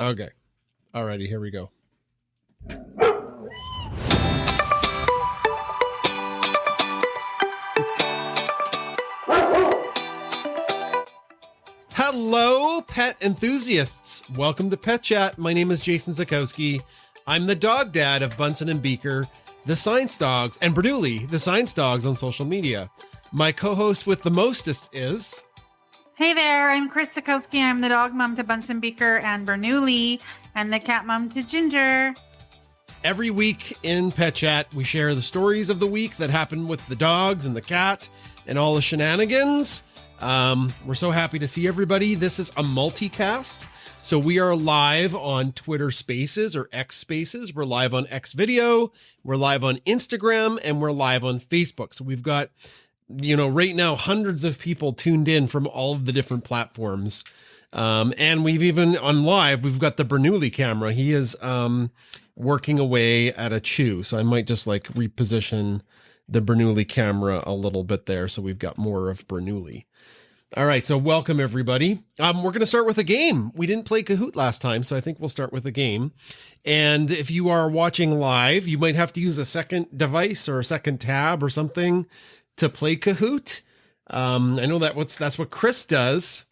Okay. Alrighty, here we go. Hello, pet enthusiasts. Welcome to Pet Chat. My name is Jason Zakowski. I'm the dog dad of Bunsen and Beaker, the science dogs, and Bernoulli, the science dogs on social media. My co-host with the mostest is... Hey there, I'm Chris Zakowski. I'm the dog mom to Bunsen, Beaker, and Bernoulli, and the cat mom to Ginger. Every week in Pet Chat, we share the stories of the week that happened with the dogs and the cat and all the shenanigans. We're so happy to see everybody. This is a multicast. So we are live on Twitter Spaces or X Spaces. We're live on X Video. We're live on Instagram, and we're live on Facebook. So we've got, right now, hundreds of people tuned in from all of the different platforms. And we've even on live, we've got the Bernoulli camera. He is, working away at a chew. So I might just reposition the Bernoulli camera a little bit there. So we've got more of Bernoulli. All right, so welcome everybody. We're going to start with a game. We didn't play Kahoot last time, so I think we'll start with a game. And if you are watching live, you might have to use a second device or a second tab or something to play Kahoot. I know that's what Chris does.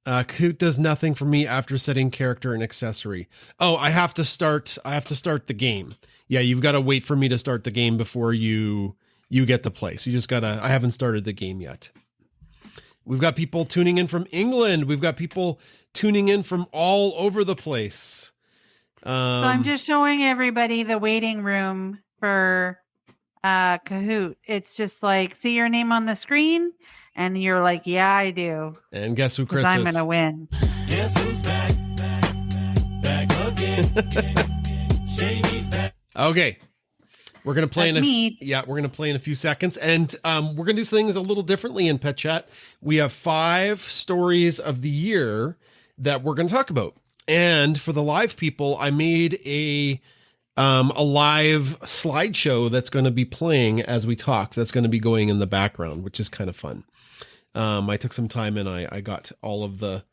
Kahoot does nothing for me after setting character and accessory. Oh, I have to start the game. Yeah, you've got to wait for me to start the game before you get to play. So you just gotta, I haven't started the game yet. We've got people tuning in from England. We've got people tuning in from all over the place. So I'm just showing everybody the waiting room for Kahoot. It's just see your name on the screen and you're like, yeah, I do. And guess who Chris is? I'm going to win. Guess who's back again. Shady's back. Okay. We're going to play we're going to play in a few seconds. And we're going to do things a little differently in Pet Chat. We have 5 stories of the year that we're going to talk about. And for the live people, I made a live slideshow that's going to be playing as we talk. That's going to be going in the background, which is kind of fun. I took some time and I got all of the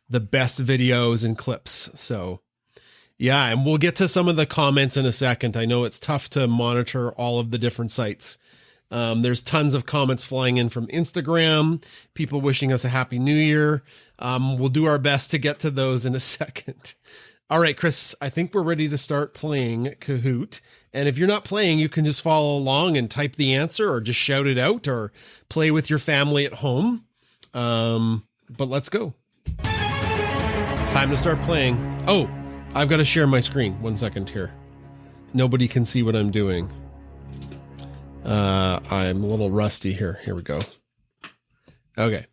best videos and clips. So yeah, and we'll get to some of the comments in a second. I know it's tough to monitor all of the different sites. There's tons of comments flying in from Instagram, people wishing us a happy new year. We'll do our best to get to those in a second. All right, Chris, I think we're ready to start playing Kahoot. And if you're not playing, you can just follow along and type the answer or just shout it out or play with your family at home. But let's go. Time to start playing. Oh, I've got to share my screen. 1 second here. Nobody can see what I'm doing. I'm a little rusty here. Here we go. Okay.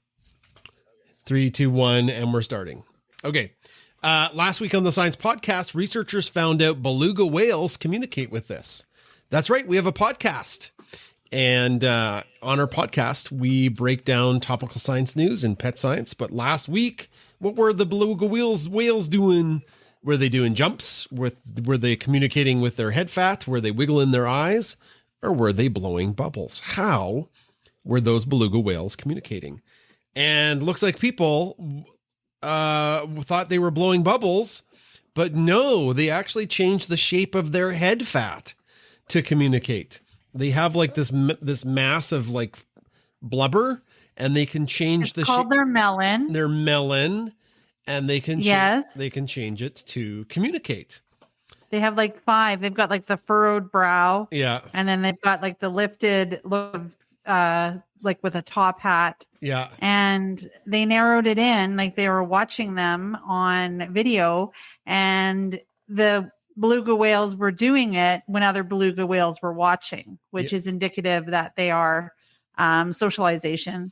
3, 2, 1, and we're starting. Okay. Last week on the Science Podcast, researchers found out beluga whales communicate with this. That's right. We have a podcast. And on our podcast, we break down topical science news and pet science. But last week, what were the beluga whales doing? Were they doing jumps? Were they communicating with their head fat? Were they wiggling their eyes? Or were they blowing bubbles? How were those beluga whales communicating? And looks like people thought they were blowing bubbles, but no, they actually changed the shape of their head fat to communicate. They have this mass of blubber, and they can change the shape. It's called their melon. Their melon. And they can they can change it to communicate. They have 5. They've got the furrowed brow. Yeah. And then they've got the lifted look of with a top hat. Yeah. And they narrowed it in they were watching them on video, and the beluga whales were doing it when other beluga whales were watching, which is indicative that they are socializing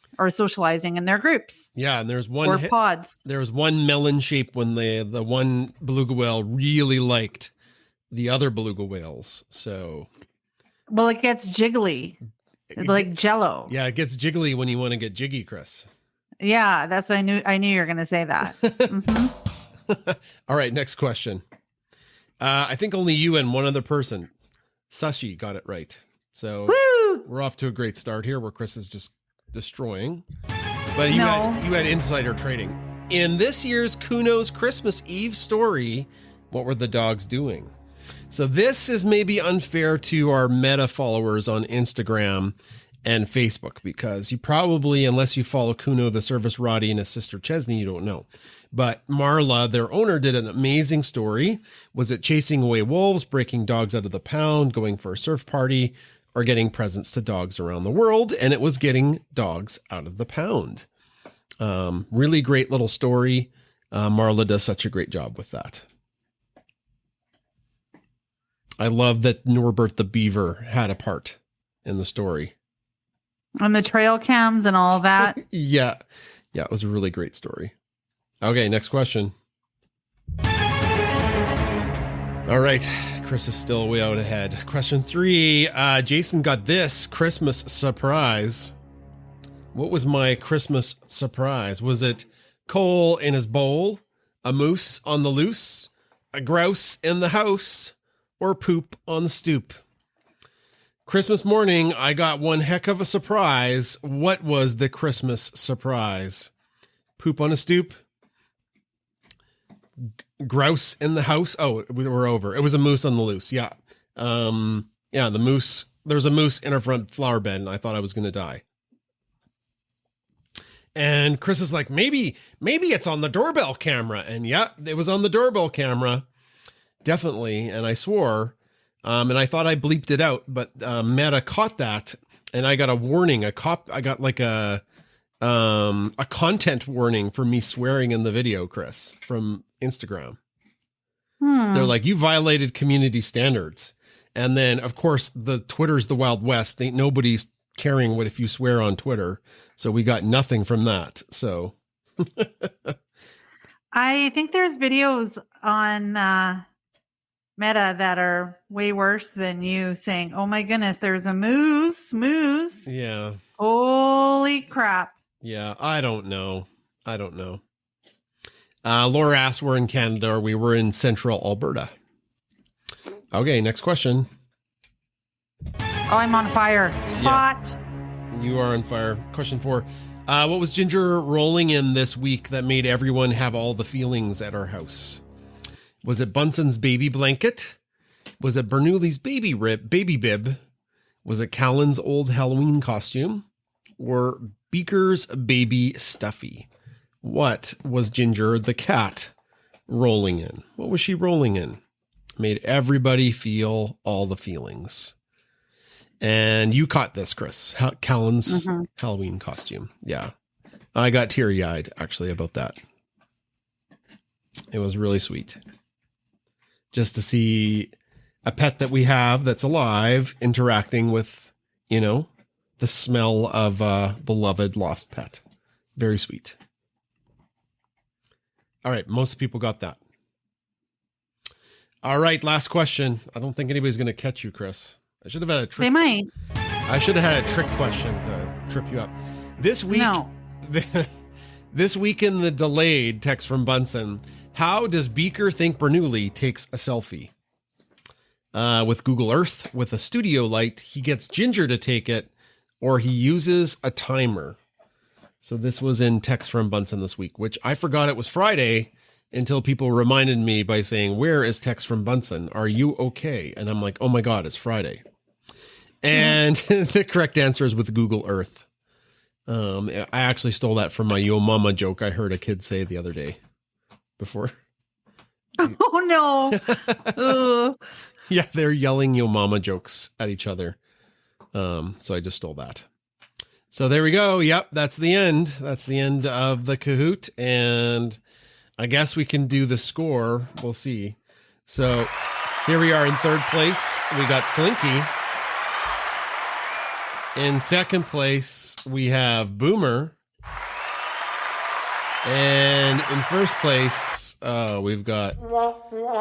in their groups. Yeah, and there's one or pods. There was one melon shape when the one beluga whale really liked the other beluga whales. So, well, it gets jiggly, like Jello. Yeah, it gets jiggly when you want to get jiggy, Chris. Yeah, that's I knew you were going to say that. Mm-hmm. All right, next question. I think only you and one other person, Sashi, got it right. So. Woo! We're off to a great start here where Chris is just destroying. But you had insider trading. in this year's Kuno's Christmas Eve story, what were the dogs doing? So this is maybe unfair to our Meta followers on Instagram and Facebook, because you probably, unless you follow Kuno, the service Roddy, and his sister Chesney, you don't know. But Marla, their owner, did an amazing story. Was it chasing away wolves, breaking dogs out of the pound, going for a surf party, or getting presents to dogs around the world? And it was getting dogs out of the pound. Really great little story. Marla does such a great job with that. I love that Norbert the beaver had a part in the story. On the trail cams and all that. Yeah. Yeah, it was a really great story. Okay, next question. All right, Chris is still way out ahead. Question 3. Jason got this Christmas surprise. What was my Christmas surprise? Was it coal in his bowl, a moose on the loose, a grouse in the house, or poop on the stoop? Christmas morning, I got one heck of a surprise. What was the Christmas surprise? Poop on a stoop? Grouse in the house? Oh, we're over. It was a moose on the loose. Yeah. Yeah, the moose. There was a moose in our front flower bed, and I thought I was going to die. And Chris is like, maybe it's on the doorbell camera. And yeah, it was on the doorbell camera. Definitely. And I swore. And I thought I bleeped it out, but Meta caught that, and I got a warning. I got like a content warning for me swearing in the video, Chris, from Instagram. They're like, you violated community standards. And then, of course, the Twitter's the Wild West. Ain't nobody's caring what if you swear on Twitter. So we got nothing from that. So I think there's videos on Meta that are way worse than you saying, oh my goodness, there's a moose. yeah. Holy crap. Yeah, I don't know. Laura asked, we're in Canada, or we were in central Alberta. Okay, next question. Oh, I'm on fire. Hot. You are on fire. Question 4. What was Ginger rolling in this week that made everyone have all the feelings at our house? Was it Bunsen's baby blanket? Was it Bernoulli's baby bib? Was it Callan's old Halloween costume? Or Beaker's baby stuffy? What was Ginger the cat rolling in? What was she rolling in? Made everybody feel all the feelings. And you caught this, Chris. Callan's Halloween costume. Yeah. I got teary-eyed, actually, about that. It was really sweet. Just to see a pet that we have that's alive interacting with, the smell of a beloved lost pet. Very sweet. All right. Most people got that. All right. Last question. I don't think anybody's going to catch you, Chris. I should have had a trick. They might. I should have had a trick question to trip you up. This week, No. This week in the delayed text from Bunsen, how does Beaker think Bernoulli takes a selfie? With Google Earth, with a studio light, he gets Ginger to take it, or he uses a timer. So this was in text from Bunsen this week, which I forgot it was Friday until people reminded me by saying, where is text from Bunsen? Are you okay? And I'm like, oh my God, it's Friday. And the correct answer is with Google Earth. I actually stole that from my Yo Mama joke I heard a kid say the other day before. Oh no. Yeah, they're yelling Yo Mama jokes at each other. So I just stole that. So there we go. Yep, that's the end. That's the end of the Kahoot. And I guess we can do the score. We'll see. So here we are in third place. We got Slinky. In second place, we have Boomer. And in first place, we've got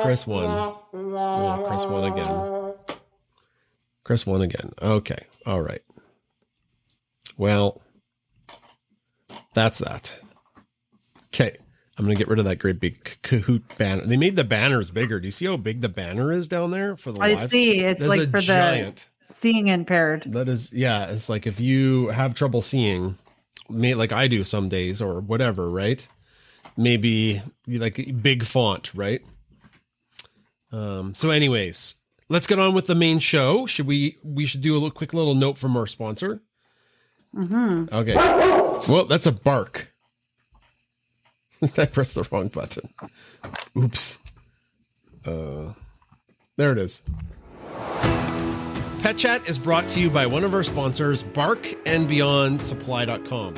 Chris won. Yeah, Chris won again. Chris won again. Okay. All right. Well, that's that. Okay. I'm going to get rid of that great big Kahoot banner. They made the banners bigger. Do you see how big the banner is down there for the I live? see. It's That's like a for giant. the seeing impaired. That is, yeah. It's like if you have trouble seeing, like I do some days or whatever, right? maybe like big font, right? So anyways, let's get on with the main show. We should do a quick little note from our sponsor. Mm-hmm. Okay. Well, that's a bark. I pressed the wrong button. Oops. There it is. Pet Chat is brought to you by one of our sponsors, barkandbeyondsupply.com.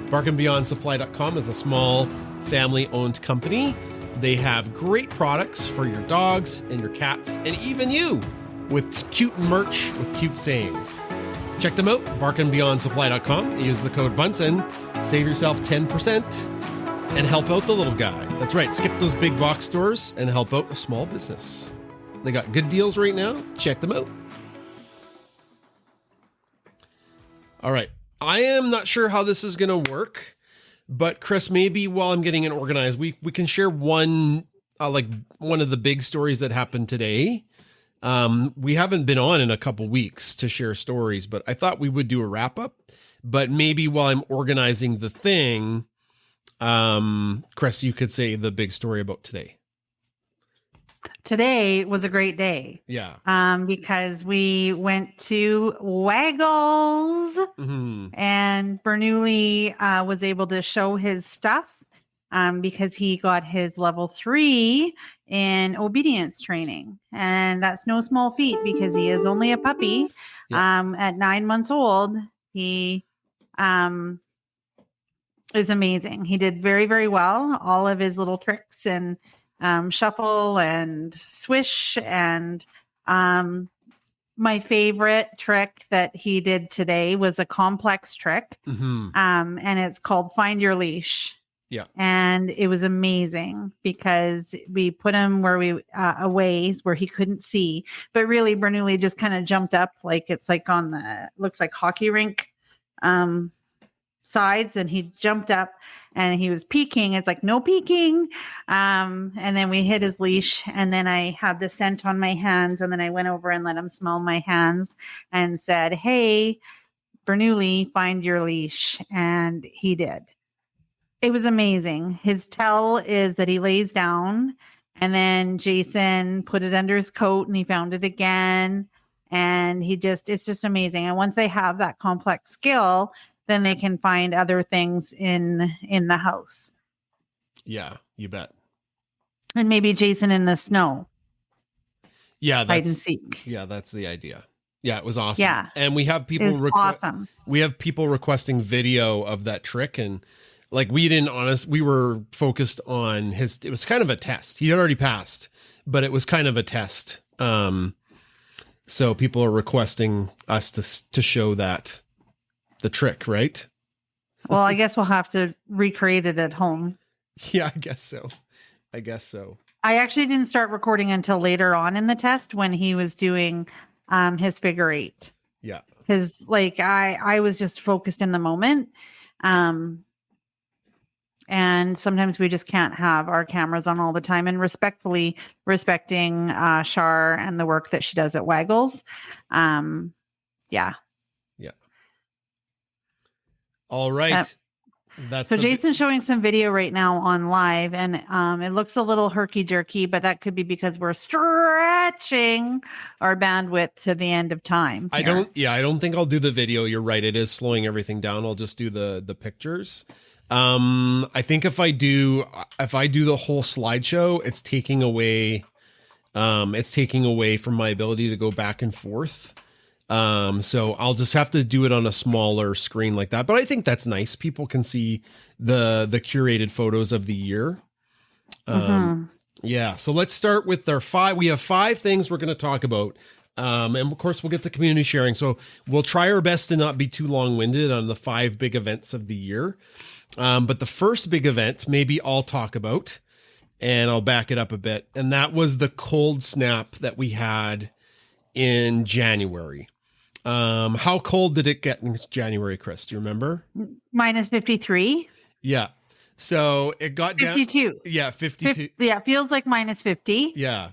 Barkandbeyondsupply.com is a small family-owned company. They have great products for your dogs and your cats and even you, with cute merch with cute sayings. Check them out, barkandbeyondsupply.com. Use the code Bunsen, save yourself 10%, and help out the little guy. That's right, skip those big box stores and help out a small business. They got good deals right now. Check them out. All right. I am not sure how this is going to work, but Chris, maybe while I'm getting it organized, we can share one of the big stories that happened today. We haven't been on in a couple weeks to share stories, but I thought we would do a wrap up. But maybe while I'm organizing the thing, Chris, you could say the big story about today. Today was a great day. Yeah. Because we went to Waggles and Bernoulli was able to show his stuff because he got his level 3 in obedience training. And that's no small feat because he is only a puppy. Yeah. At 9 months old, he is amazing. He did very, very well. All of his little tricks and shuffle and swish. And my favorite trick that he did today was a complex trick. And it's called Find Your Leash. Yeah. And it was amazing because we put him where a ways where he couldn't see, but really Bernoulli just kind of jumped up like it's like on the looks like hockey rink sides, and he jumped up and he was peeking. It's like no peeking. And then we hit his leash, and then I had the scent on my hands, and then I went over and let him smell my hands and said, "Hey, Bernoulli, find your leash." And he did. It was amazing. His tell is that he lays down, and then Jason put it under his coat and he found it again. And it's just amazing. And once they have that complex skill, then they can find other things in the house. Yeah, you bet. And maybe Jason in the snow. Yeah, hide and seek. Yeah, that's the idea. Yeah, it was awesome. Yeah, and we have people awesome. We have people requesting video of that trick, and like we were focused on it was kind of a test. He had already passed, but it was kind of a test. So people are requesting us to show the trick, right? Well, I guess we'll have to recreate it at home. Yeah, I guess so. I actually didn't start recording until later on in the test when he was doing his figure 8. Yeah. Because I was just focused in the moment. And sometimes we just can't have our cameras on all the time, and respectfully respecting Shar and the work that she does at Waggles. Yeah. All right. So Jason's showing some video right now on live, and it looks a little herky-jerky, but that could be because we're stretching our bandwidth to the end of time here. I don't think I'll do the video. You're right. It is slowing everything down. I'll just do the pictures. I think if I do the whole slideshow, it's taking away from my ability to go back and forth. So I'll just have to do it on a smaller screen like that. But I think that's nice. People can see the curated photos of the year. Yeah. So let's start with our 5. We have 5 things we're going to talk about. And of course we'll get to community sharing. So we'll try our best to not be too long-winded on the 5 big events of the year. But the first big event, maybe I'll talk about, and I'll back it up a bit. And that was the cold snap that we had in January. How cold did it get in January, Chris? Do you remember? Minus 53. Yeah. So it got 52. Down. Yeah, 52. Yeah, it feels like minus 50. Yeah.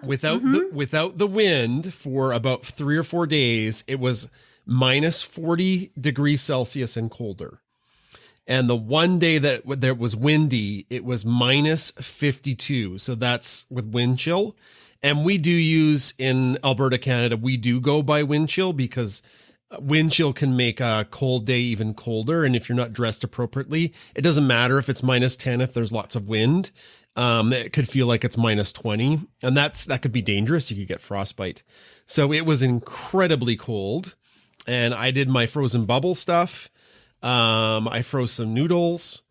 Without the wind for about 3 or 4 days, it was minus 40 degrees Celsius and colder. And the one day that there was windy, it was minus 52. So that's with wind chill. And we do use in Alberta, Canada, we do go by wind chill because wind chill can make a cold day even colder. And if you're not dressed appropriately, it doesn't matter if it's minus 10, if there's lots of wind, it could feel like it's minus 20. And that could be dangerous. You could get frostbite. So it was incredibly cold. And I did my frozen bubble stuff. I froze some noodles.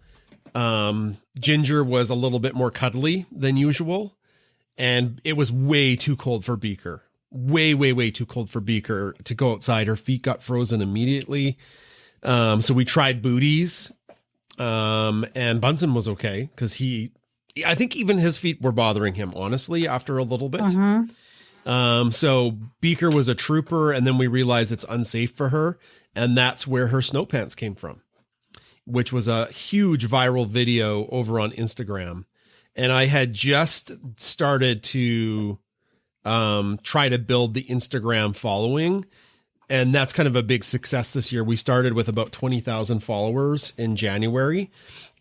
Ginger was a little bit more cuddly than usual. And it was way too cold for Beaker. Way too cold for Beaker to go outside. Her feet got frozen immediately. So we tried booties. And Bunsen was okay because I think even his feet were bothering him, honestly, after a little bit. So Beaker was a trooper, and then we realized it's unsafe for her. And that's where her snow pants came from, which was a huge viral video over on Instagram. And I had just started to try to build the Instagram following. And that's kind of a big success this year. We started with about 20,000 followers in January.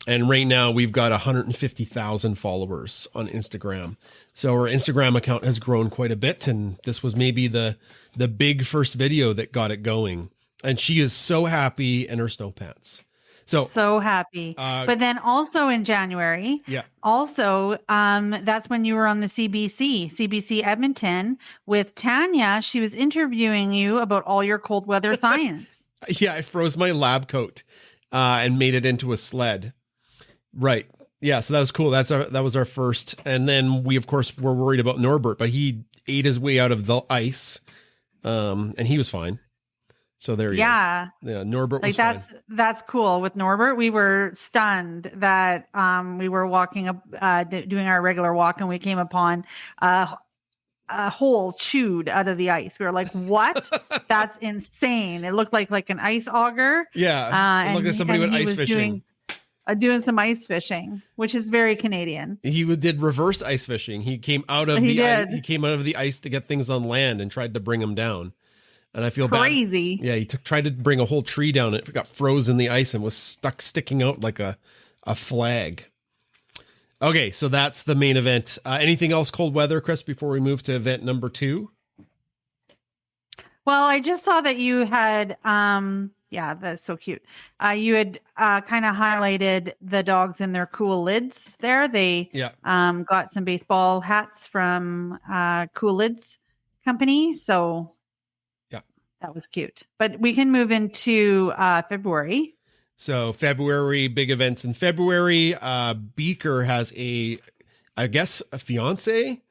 And right now we've got 150,000 followers on Instagram. So our Instagram account has grown quite a bit. And this was maybe the big first video that got it going. And she is so happy in her snow pants. So happy. But then also in January, that's when you were on the CBC Edmonton with Tanya. She was interviewing you about all your cold weather science. Yeah, I froze my lab coat and made it into a sled. Right. Yeah, so that was cool. That was our first. And then we, of course, were worried about Norbert, but he ate his way out of the ice, and he was fine. So there he is. Yeah, Norbert was fine. That's cool. With Norbert, we were stunned that we were walking up, doing our regular walk, and we came upon a hole chewed out of the ice. We were like, "What? That's insane!" It looked like an ice auger. Yeah, it looked like somebody went ice fishing. Doing some ice fishing, which is very Canadian. He did reverse ice fishing. He came out of he came out of the ice to get things on land and tried to bring them down. And I feel crazy. Bad. Yeah, he tried to bring a whole tree down. It got frozen in the ice and was sticking out like a flag. Okay, so that's the main event. Anything else cold weather, Chris, before we move to event number 2? Well, I just saw that you had, that's so cute. You had kind of highlighted the dogs and their cool lids there. They got some baseball hats from Cool Lids Company. So that was cute. But we can move into February. So February, big events in February. Beaker has a fiance.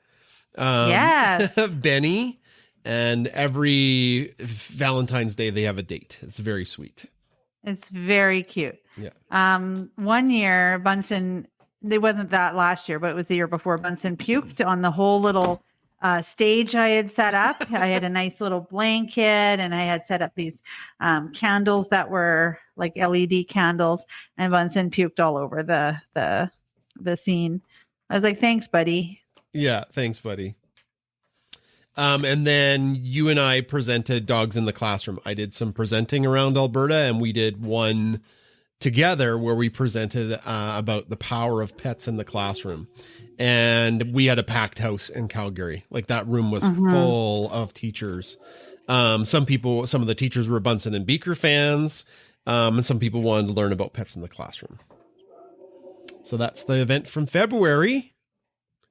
Yes. Benny. And every Valentine's Day, they have a date. It's very sweet. It's very cute. Yeah. One year, Bunsen, it wasn't that last year, but it was the year before, Bunsen puked on the whole little stage I had set up. I had a nice little blanket, and I had set up these candles that were like LED candles, and Bunsen puked all over the scene. I was like, "Thanks, buddy." Yeah, thanks, buddy. And then you and I presented Dogs in the Classroom. I did some presenting around Alberta, and we did one together where we presented about the power of pets in the classroom. And we had a packed house in Calgary. Like, that room was full of teachers. Some of the teachers were Bunsen and Beaker fans. And some people wanted to learn about pets in the classroom. So that's the event from February.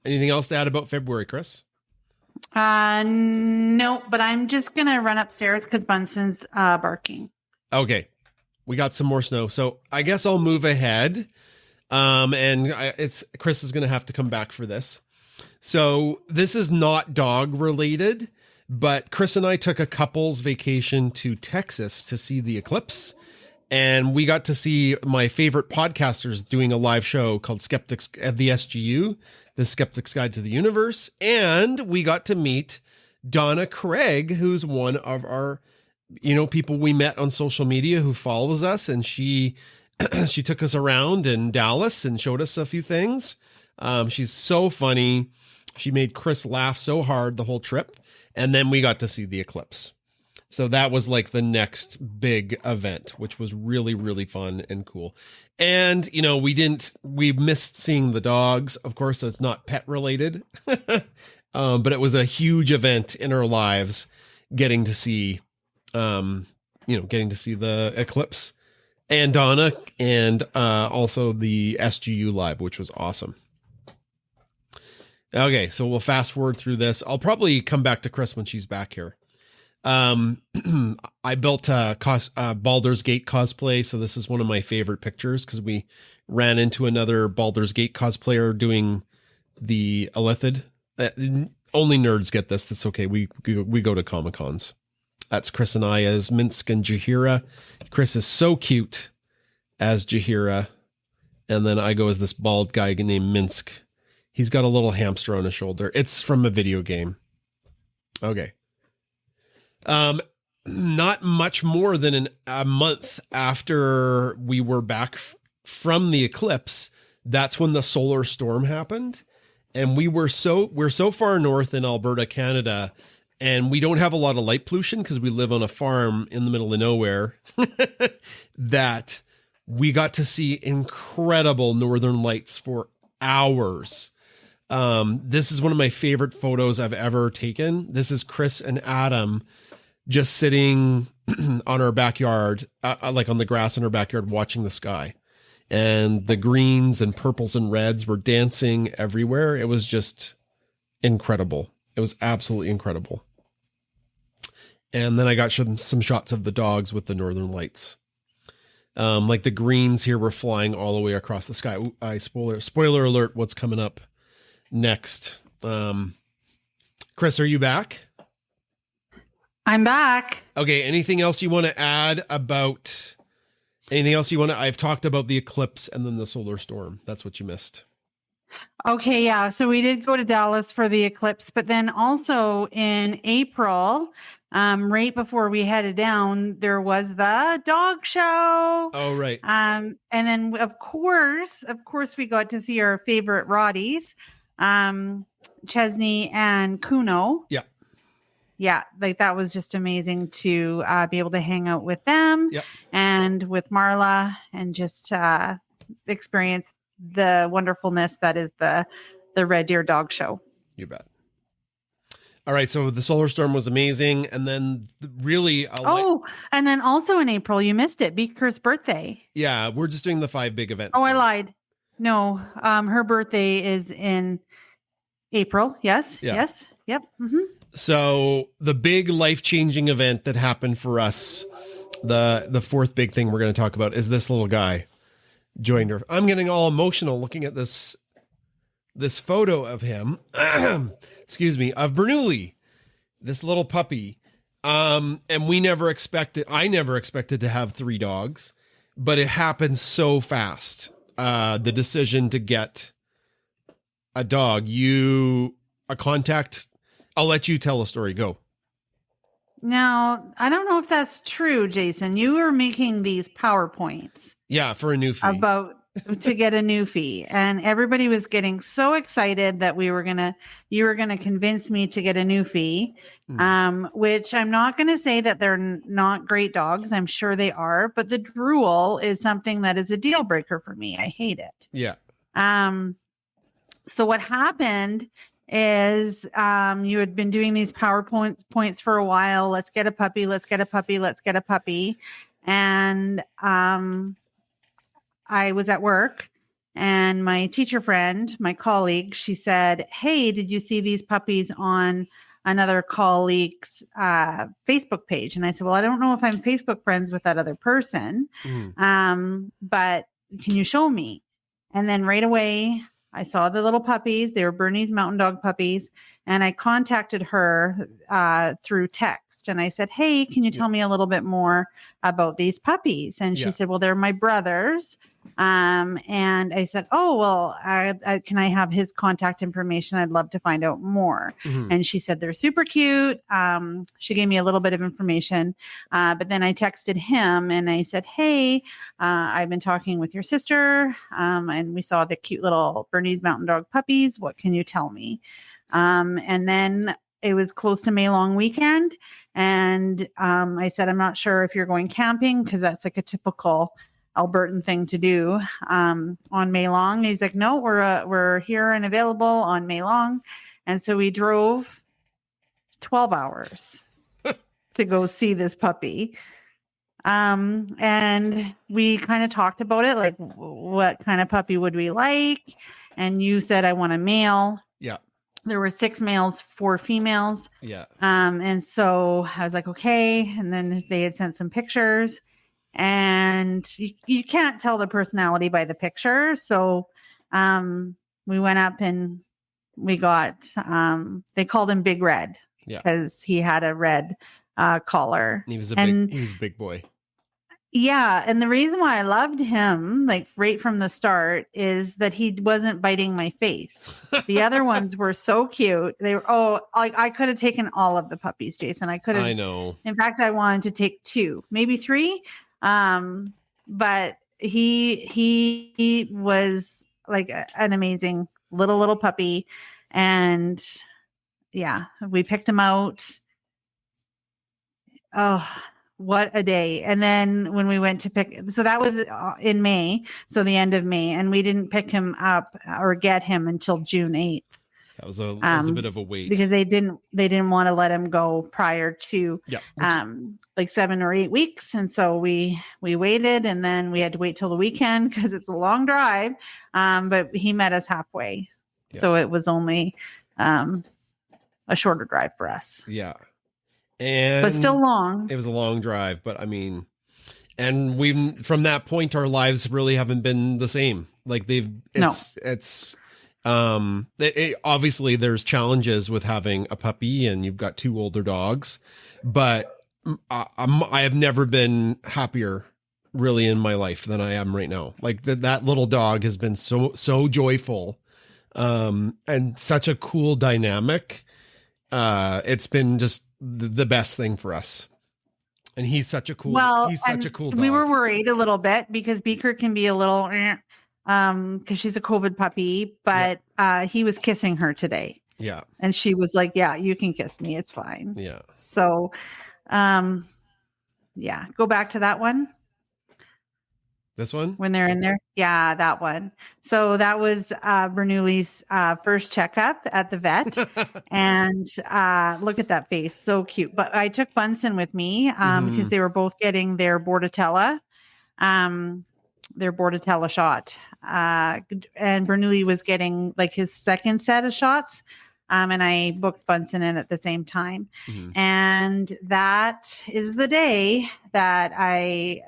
Anything else to add about February, Chris? No, but I'm just going to run upstairs because Bunsen's barking. Okay. We got some more snow. So I guess I'll move ahead. Chris is going to have to come back for this. So this is not dog related, but Chris and I took a couple's vacation to Texas to see the eclipse. And we got to see my favorite podcasters doing a live show called Skeptics at the SGU, the Skeptics Guide to the Universe. And we got to meet Donna Craig, who's one of our, people we met on social media who follows us. And she took us around in Dallas and showed us a few things. She's so funny. She made Chris laugh so hard the whole trip. And then we got to see the eclipse. So that was like the next big event, which was really, really fun and cool. And, we missed seeing the dogs. Of course, it's not pet related, but it was a huge event in our lives getting to see, the eclipse and Donna and also the SGU live, which was awesome. Okay, so we'll fast forward through this. I'll probably come back to Chris when she's back here. I built a Baldur's Gate cosplay, so this is one of my favorite pictures because we ran into another Baldur's Gate cosplayer doing the Elithid. Only nerds get this. That's okay. We go to Comic-Cons. That's Chris and I as Minsk and Jahira. Chris is so cute as Jahira, and then I go as this bald guy named Minsk. He's got a little hamster on his shoulder. It's from a video game. Okay. Not much more than a month after we were back from the eclipse, that's when the solar storm happened. And we're so far north in Alberta, Canada, and we don't have a lot of light pollution because we live on a farm in the middle of nowhere that we got to see incredible northern lights for hours. This is one of my favorite photos I've ever taken. This is Chris and Adam just sitting on our backyard, like on the grass in our backyard, watching the sky, and the greens and purples and reds were dancing everywhere. It was just incredible. It was absolutely incredible. And then I got some shots of the dogs with the northern lights. Like the greens here were flying all the way across the sky. Ooh, spoiler alert, what's coming up next. Chris, are you back? I'm back. Okay. Anything else you want to add about I've talked about the eclipse and then the solar storm. That's what you missed. Okay. Yeah. So we did go to Dallas for the eclipse, but then also in April, right before we headed down, there was the dog show. Oh, right. And then of course, we got to see our favorite Roddies, Chesney and Kuno. Yeah. Yeah, like that was just amazing to be able to hang out with them and with Marla and just experience the wonderfulness that is the Red Deer Dog Show. You bet. All right, so the solar storm was amazing, and then really, and then also in April, you missed it, Beaker's birthday. Yeah, we're just doing the 5 big events. Oh, I lied. No, her birthday is in April. Yes. Yeah. Yes. Yep. Mm-hmm. So the big life-changing event that happened for us, the fourth big thing we're going to talk about is this little guy joined her. I'm getting all emotional looking at this photo of him, excuse me, of Bernoulli, this little puppy. And I never expected to have 3 dogs, but it happened so fast. The decision to get a dog, a contact. I'll let you tell a story. Go. Now, I don't know if that's true, Jason. You were making these PowerPoints. Yeah, for a new fee. To get a new fee. And everybody was getting so excited that you were gonna convince me to get a new fee. Which I'm not gonna say that they're not great dogs. I'm sure they are, but the drool is something that is a deal breaker for me. I hate it. Yeah. So what happened is you had been doing these PowerPoints for a while. Let's get a puppy. Let's get a puppy. Let's get a puppy. And I was at work and my teacher friend, my colleague, she said, "Hey, did you see these puppies on another colleague's Facebook page?" And I said, "Well, I don't know if I'm Facebook friends with that other person, but can you show me?" And then right away, I saw the little puppies. They were Bernese Mountain Dog puppies. And I contacted her through text. And I said, "Hey, can you tell me a little bit more about these puppies?" And she said, "Well, they're my brothers." And I said, "Oh, well, can I have his contact information? I'd love to find out more." And she said, "They're super cute." She gave me a little bit of information. But then I texted him and I said, "Hey, I've been talking with your sister and we saw the cute little Bernese Mountain Dog puppies. What can you tell me?" And then it was close to May long weekend. And I said, I'm not sure if you're going camping, because that's like a typical Albertan thing to do on May long. And he's like, no, we're here and available on May long. And so we drove 12 hours to go see this puppy. And we kind of talked about it, like what kind of puppy would we like? And you said, I want a male. Yeah. There were 6 males, 4 females. Yeah. And so I was like, okay. And then they had sent some pictures, and you can't tell the personality by the picture. So we went up and we got, they called him Big Red because he had a red collar. He was a big boy. Yeah. And the reason why I loved him, like right from the start, is that he wasn't biting my face. The other ones were so cute. They were, I could have taken all of the puppies, Jason. I could have. I know. In fact, I wanted to take 2, maybe 3. But he was like an amazing little puppy. And yeah, we picked him out. Oh, what a day. And then when we went to pick, so that was in May, so the end of May, and we didn't pick him up or get him until June 8th. That was a bit of a wait, because they didn't want to let him go prior to like 7 or 8 weeks. And so we waited, and then we had to wait till the weekend because it's a long drive. But he met us halfway. Yeah. So it was only a shorter drive for us. Yeah. But still long. It was a long drive, but I mean, and from that point, our lives really haven't been the same. Like obviously there's challenges with having a puppy, and you've got 2 older dogs, but I have never been happier really in my life than I am right now. Like that little dog has been so joyful, and such a cool dynamic. It's been just the best thing for us. And he's such a cool dog. We were worried a little bit because Beaker can be a little because she's a COVID puppy, but he was kissing her today. Yeah. And she was like, yeah, you can kiss me, it's fine. Yeah. So go back to that one. This one? When they're in there? Yeah, that one. So that was Bernoulli's first checkup at the vet. And look at that face. So cute. But I took Bunsen with me because they were both getting their Bordetella shot. And Bernoulli was getting like his second set of shots. And I booked Bunsen in at the same time. Mm-hmm. And that is the day that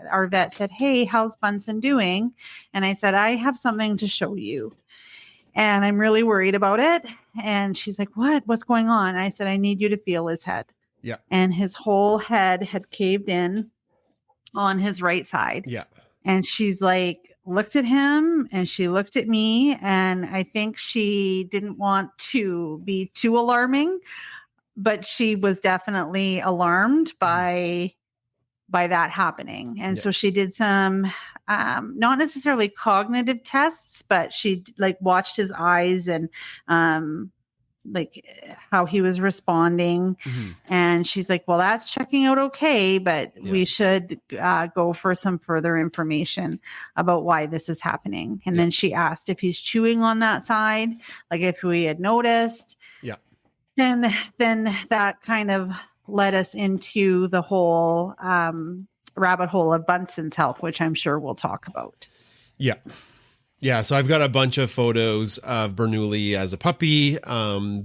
our vet said, hey, how's Bunsen doing? And I said, I have something to show you. And I'm really worried about it. And she's like, what's going on? I said, I need you to feel his head. Yeah. And his whole head had caved in on his right side. Yeah. And she's like, looked at him, and she looked at me, and I think she didn't want to be too alarming, but she was definitely alarmed by that happening. And so she did some not necessarily cognitive tests, but she like watched his eyes and like how he was responding. Mm-hmm. And she's like, well, that's checking out okay, but we should go for some further information about why this is happening. And then she asked if he's chewing on that side, like if we had noticed. Yeah. And then that kind of led us into the whole rabbit hole of Bunsen's health, which I'm sure we'll talk about. Yeah. Yeah, so I've got a bunch of photos of Bernoulli as a puppy.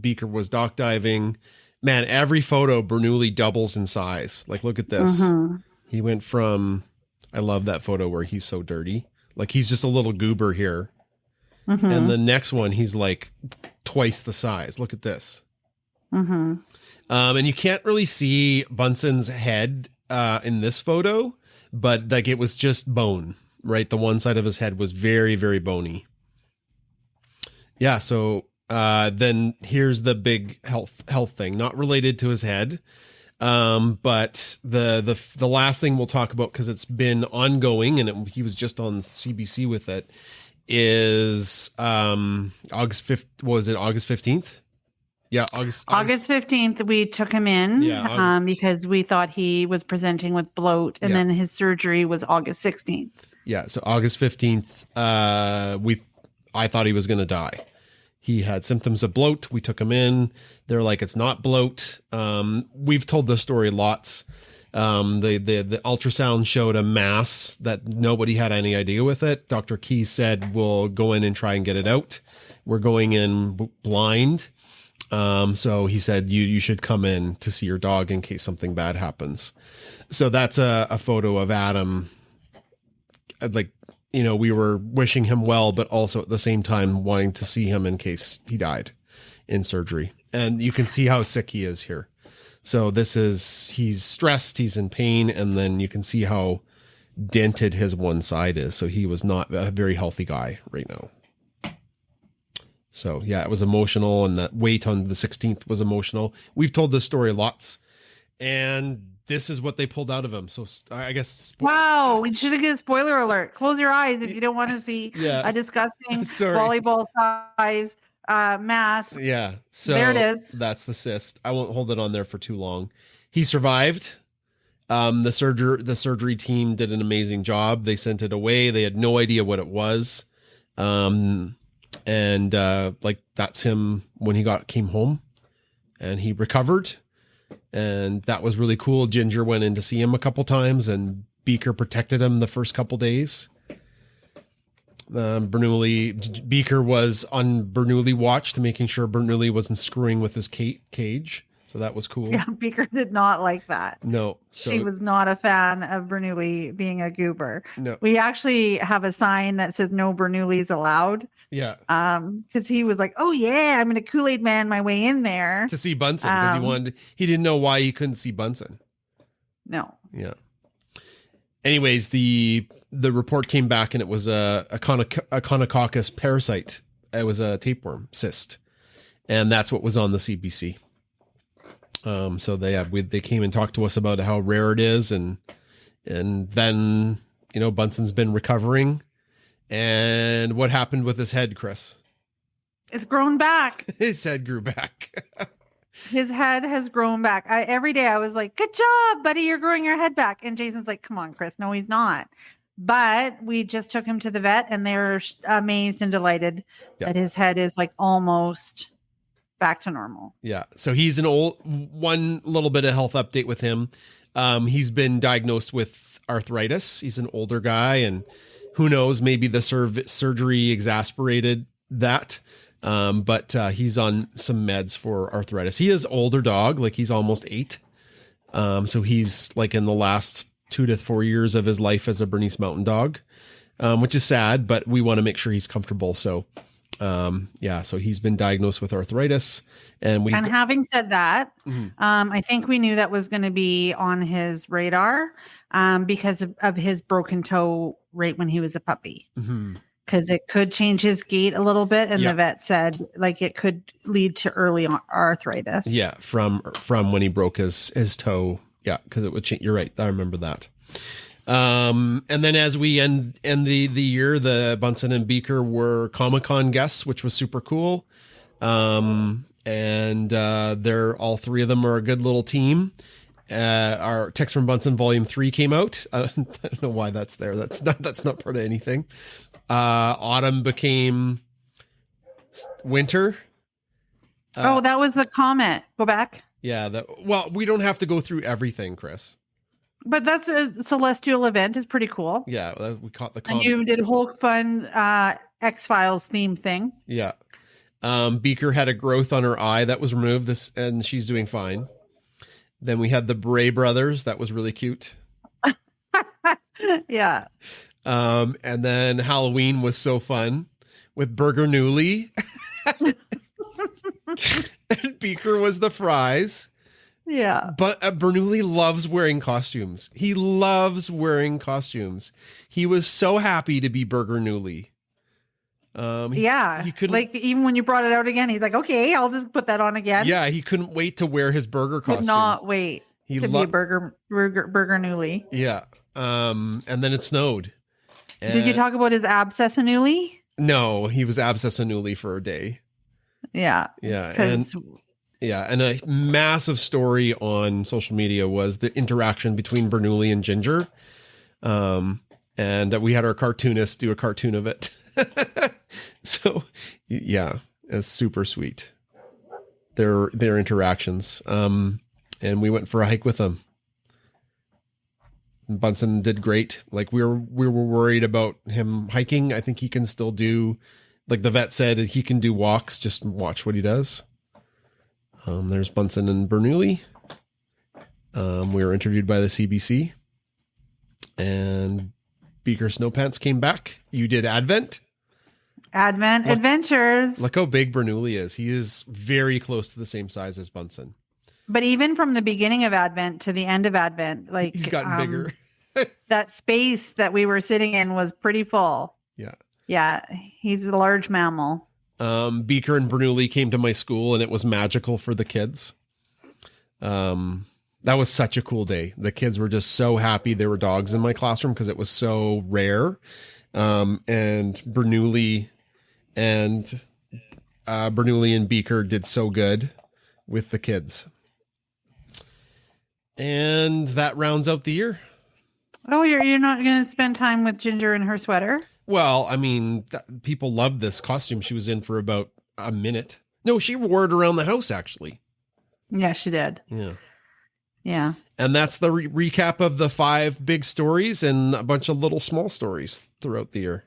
Beaker was dock diving. Man, every photo, Bernoulli doubles in size. Like, look at this. Mm-hmm. He went from, I love that photo where he's so dirty. Like, he's just a little goober here. Mm-hmm. And the next one, he's like twice the size. Look at this. Mm-hmm. And you can't really see Bunsen's head in this photo, but like it was just bone. Right, the one side of his head was very, very bony. Yeah, so then here's the big health thing, not related to his head, but the last thing we'll talk about, because it's been ongoing, and he was just on CBC with it, is August 5th. Was it August 15th? Yeah, August 15th, we took him in Yeah, because we thought he was presenting with bloat, and Yeah. then his surgery was August 16th. Yeah, so August 15th, I thought he was going to die. He had symptoms of bloat. We took him in. They're like, it's not bloat. We've told this story lots. The ultrasound showed a mass that nobody had any idea with it. Dr. Key said, we'll go in and try and get it out. We're going in blind. So he said, you should come in to see your dog in case something bad happens. So that's a photo of Adam. Like, we were wishing him well, but also at the same time wanting to see him in case he died in surgery. And you can see how sick he is here. So he's stressed, he's in pain, and then you can see how dented his one side is. So he was not a very healthy guy right now. So yeah, it was emotional, and that wait on the 16th was emotional. We've told this story lots, and this is what they pulled out of him. So I guess. Wow, we should have given a spoiler alert. Close your eyes if you don't want to see a disgusting volleyball size mass. Yeah. So there it is. That's the cyst. I won't hold it on there for too long. He survived. The surgery team did an amazing job. They sent it away. They had no idea what it was. And that's him when he came home, and he recovered. And that was really cool. Ginger went in to see him a couple times, and Beaker protected him the first couple days. Beaker was on Bernoulli watch to making sure Bernoulli wasn't screwing with his cage. So that was cool. Yeah, Beaker did not like that. No. She was not a fan of Bernoulli being a goober. No. We actually have a sign that says no Bernoullis allowed. Yeah. Because he was like, oh yeah, I'm going to Kool-Aid Man my way in there. To see Bunsen, because he didn't know why he couldn't see Bunsen. No. Yeah. Anyways, the report came back, and it was a Conococcus parasite. It was a tapeworm cyst. And that's what was on the CBC. So they came and talked to us about how rare it is, and then Bunsen's been recovering. And what happened with his head, Chris? It's grown back. His head grew back. His head has grown back. Every day I was like, good job, buddy, you're growing your head back. And Jason's like, come on, Chris. No, he's not. But we just took him to the vet, and they're amazed and delighted that his head is like almost back to normal. Yeah. So he's one little bit of health update with him. He's been diagnosed with arthritis. He's an older guy, and who knows, maybe the surgery exasperated that. But he's on some meds for arthritis. He is older dog, like he's almost 8. So he's like in the last 2 to 4 years of his life as a Bernese Mountain Dog, which is sad, but we want to make sure he's comfortable. So so he's been diagnosed with arthritis, and having said that, I think we knew that was going to be on his radar, because of his broken toe right when he was a puppy, because it could change his gait a little bit. And the vet said like it could lead to early arthritis. Yeah. From when he broke his toe. Yeah. Cause it would change. You're right. I remember that. And then as we end the year, the Bunsen and Beaker were Comic-Con guests, which was super cool. And they're all 3 of them are a good little team. Our Text from Bunsen Volume 3 came out. I don't know why that's there. That's not part of anything. Autumn became winter. That was the comment. Go back. Yeah. We don't have to go through everything, Chris. But that's a celestial event. It's pretty cool. Yeah, we caught the comment. And you did a whole fun X-Files theme thing. Yeah. Beaker had a growth on her eye that was removed, and she's doing fine. Then we had the Bray brothers. That was really cute. Yeah. And then Halloween was so fun with Bernoulli. And Beaker was the fries. Yeah. But Bernoulli loves wearing costumes. He loves wearing costumes. He was so happy to be Bernoulli. He couldn't, like, even when you brought it out again, he's like, okay, I'll just put that on again. Yeah, he couldn't wait to wear his burger costume. Could not wait to be a Bernoulli. Yeah. And then it snowed. Did you talk about his abscessinuli? No, he was abscessinuli for a day. Yeah. Yeah. Because Yeah, and a massive story on social media was the interaction between Bernoulli and Ginger. And we had our cartoonist do a cartoon of it. So, yeah, it's super sweet. Their interactions. And we went for a hike with them. Bunsen did great. Like we were worried about him hiking. I think he can still do, like the vet said, he can do walks. Just watch what he does. There's Bunsen and Bernoulli. We were interviewed by the CBC, and Beaker Snow Pants came back. You did Advent Adventures. Look how big Bernoulli is. He is very close to the same size as Bunsen. But even from the beginning of Advent to the end of Advent, like He's gotten bigger. That space that we were sitting in was pretty full. Yeah. Yeah. He's a large mammal. Beaker and Bernoulli came to my school, and it was magical for the kids. That was such a cool day. The kids were just so happy there were dogs in my classroom because it was so rare. And Bernoulli and Beaker did so good with the kids. And that rounds out the year. Oh, you're not going to spend time with Ginger in her sweater? Well, I mean, people loved this costume she was in for about a minute. No, she wore it around the house, actually. Yeah, she did. Yeah. Yeah. And that's the recap of the 5 big stories and a bunch of little small stories throughout the year.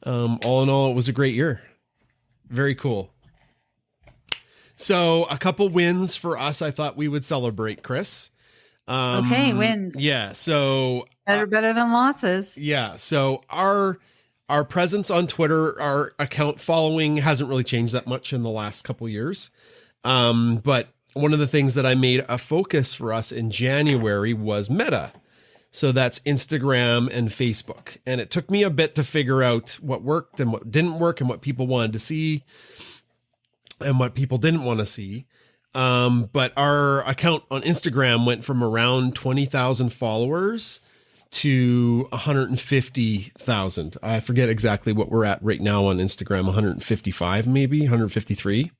All in all, it was a great year. Very cool. So a couple wins for us. I thought we would celebrate, Chris. Okay, wins. Yeah. So better than losses. yeah. So our presence on Twitter, our account following hasn't really changed that much in the last couple years. But one of the things that I made a focus for us in January was Meta. So that's Instagram and Facebook. And it took me a bit to figure out what worked and what didn't work and what people wanted to see and what people didn't want to see. But our account on Instagram went from around 20,000 followers to 150,000. I forget exactly what we're at right now on Instagram, 155, maybe 153.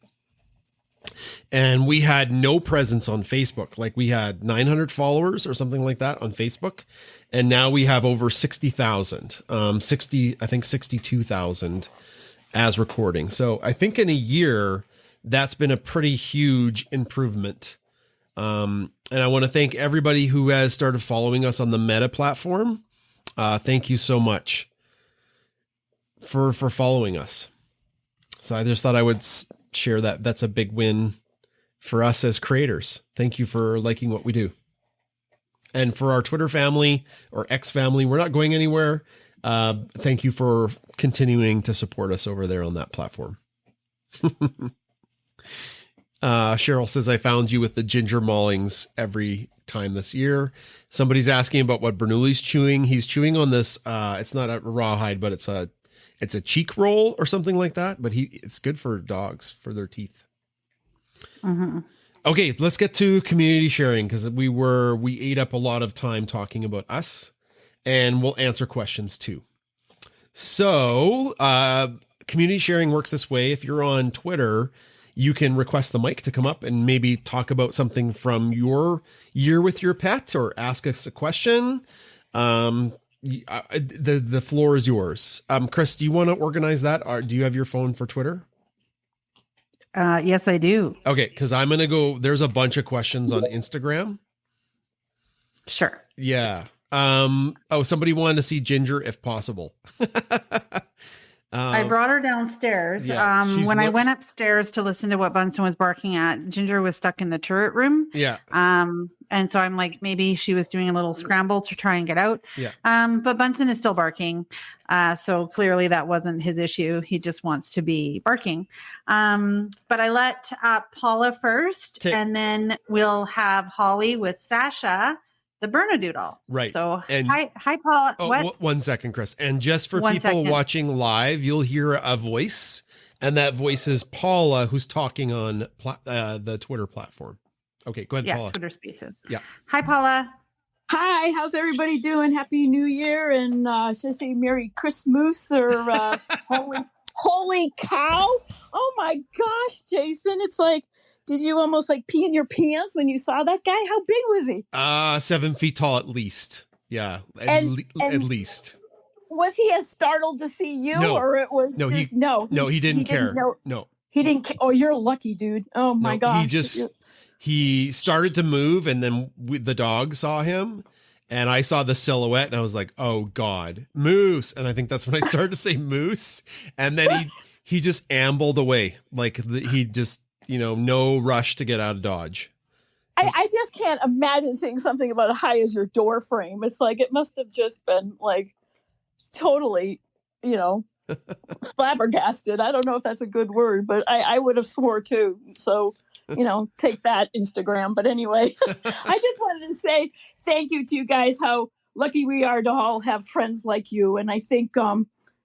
And we had no presence on Facebook. Like we had 900 followers or something like that on Facebook. And now we have over 60,000, I think 62,000 as recording. So I think in a year, that's been a pretty huge improvement. And I want to thank everybody who has started following us on the Meta platform. Thank you so much for following us. So I just thought I would share that. That's a big win for us as creators. Thank you for liking what we do. And for our Twitter family or X family, we're not going anywhere. Thank you for continuing to support us over there on that platform. Cheryl says, I found you with the ginger maulings every time this year. Somebody's asking about what Bernoulli's chewing. He's chewing on this. It's not a rawhide, but it's a cheek roll or something like that. But it's good for dogs, for their teeth. Mm-hmm. Okay, let's get to community sharing because we ate up a lot of time talking about us, and we'll answer questions too. So, community sharing works this way. If you're on Twitter, you can request the mic to come up and maybe talk about something from your year with your pet or ask us a question. The floor is yours. Chris, do you want to organize that? Or do you have your phone for Twitter? Yes, I do. Okay, because I'm going to go. There's a bunch of questions on Instagram. Sure. Yeah. Somebody wanted to see Ginger if possible. I brought her downstairs. Yeah, when I went upstairs to listen to what Bunsen was barking at, Ginger was stuck in the turret room. Yeah. And so I'm like, maybe she was doing a little scramble to try and get out. Yeah. But Bunsen is still barking. So clearly that wasn't his issue. He just wants to be barking. But I let Paula first, and then we'll have Holly with Sasha, the Bernodoodle. Right. So and hi Paula. Oh, what? 1 second, Chris. And just for One people second. watching live, you'll hear a voice, and that voice is Paula, who's talking on the Twitter platform. Okay, go ahead, Yeah, Paula. Twitter Spaces. Yeah. Hi, Paula. Hi, how's everybody doing? Happy New Year, and should I say Merry Christmas or Holy cow. Oh my gosh, Jason. It's like, did you almost like pee in your pants when you saw that guy? How big was he? 7 feet tall at least. Yeah, at least. Was he as startled to see you, No. or it was No, just he didn't care. No. He didn't care. Oh, you're lucky, dude. Oh my gosh. He started to move, and then the dog saw him, and I saw the silhouette, and I was like, oh God, moose. And I think that's when I started to say moose. And then he just ambled away. Like he just, no rush to get out of Dodge. I just can't imagine seeing something about as high as your door frame. It's like, it must have just been like totally, flabbergasted. I don't know if that's a good word, but I would have swore too. So, take that, Instagram. But anyway, I just wanted to say thank you to you guys, how lucky we are to all have friends like you. And I think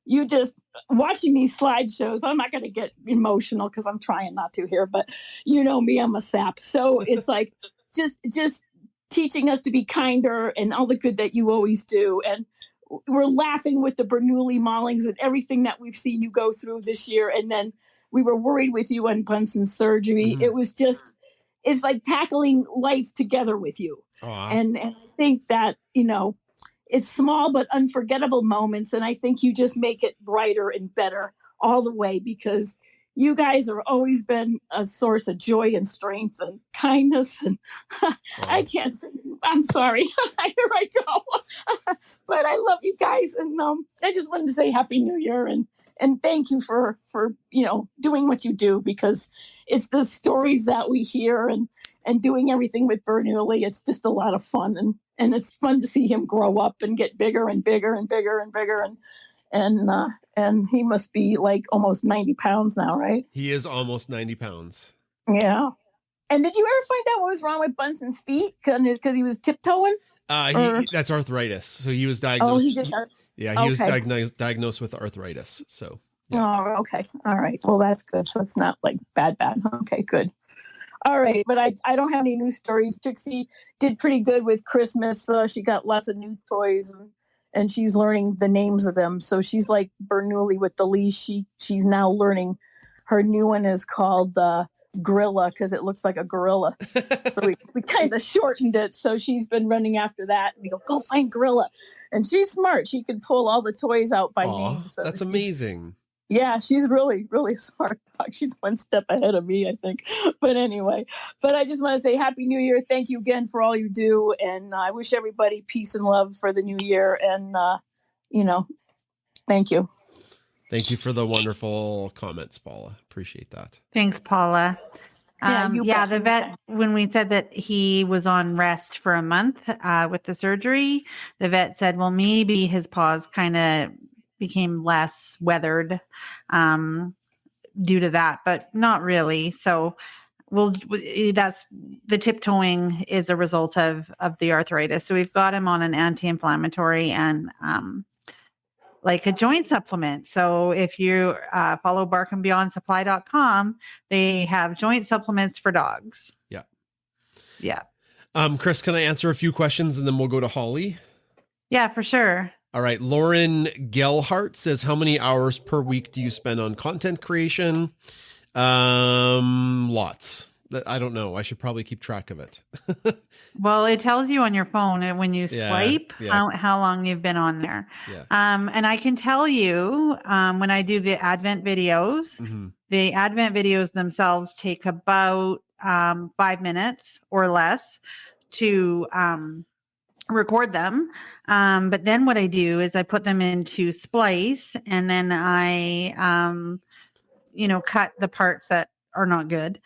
you just watching these slideshows, I'm not going to get emotional because I'm trying not to here, but you know me, I'm a sap. So it's like just teaching us to be kinder and all the good that you always do. And we're laughing with the Bernoulli maulings and everything that we've seen you go through this year. And then we were worried with you on Bunsen surgery. Mm-hmm. It was it's like tackling life together with you. And I think that, it's small but unforgettable moments. And I think you just make it brighter and better all the way, because you guys have always been a source of joy and strength and kindness. And I can't say, I'm sorry. Here I go. But I love you guys. And I just wanted to say Happy New Year and thank you for doing what you do, because it's the stories that we hear and doing everything with Bernoulli. It's just a lot of fun. And it's fun to see him grow up and get bigger and bigger and bigger and bigger. And he must be like almost 90 pounds now, right? He is almost 90 pounds. Yeah. And did you ever find out what was wrong with Bunsen's feet? Because he was tiptoeing? That's arthritis. So he was diagnosed. He was diagnosed with arthritis. So. Yeah. Oh, okay. All right. Well, that's good. So it's not like bad. Okay, good. All right. But I don't have any new stories. Trixie did pretty good with Christmas. She got lots of new toys and she's learning the names of them. So she's like Bernoulli with the leash. She's now learning. Her new one is called Gorilla, because it looks like a gorilla. So we kind of shortened it. So she's been running after that. We go find Gorilla. And she's smart. She can pull all the toys out by name. So that's amazing. Yeah, she's really, really smart. She's one step ahead of me, I think. But anyway, I just want to say Happy New Year. Thank you again for all you do. And I wish everybody peace and love for the new year. And, thank you. Thank you for the wonderful comments, Paula. Appreciate that. Thanks, Paula. The vet, when we said that he was on rest for a month with the surgery, the vet said, well, maybe his paws kind of became less weathered due to that, but not really. So that's the tiptoeing is a result of the arthritis. So we've got him on an anti-inflammatory and like a joint supplement. So if you follow barkandbeyondsupply.com, they have joint supplements for dogs. Yeah. Yeah. Chris, can I answer a few questions and then we'll go to Holly? Yeah, for sure. All right. Lauren Gelhart says, how many hours per week do you spend on content creation? Lots. I don't know. I should probably keep track of it. Well, it tells you on your phone when you swipe how long you've been on there. Yeah. And I can tell you when I do the Advent videos, the Advent videos themselves take about 5 minutes or less to record them. But then what I do is I put them into Splice, and then I, cut the parts that are not good,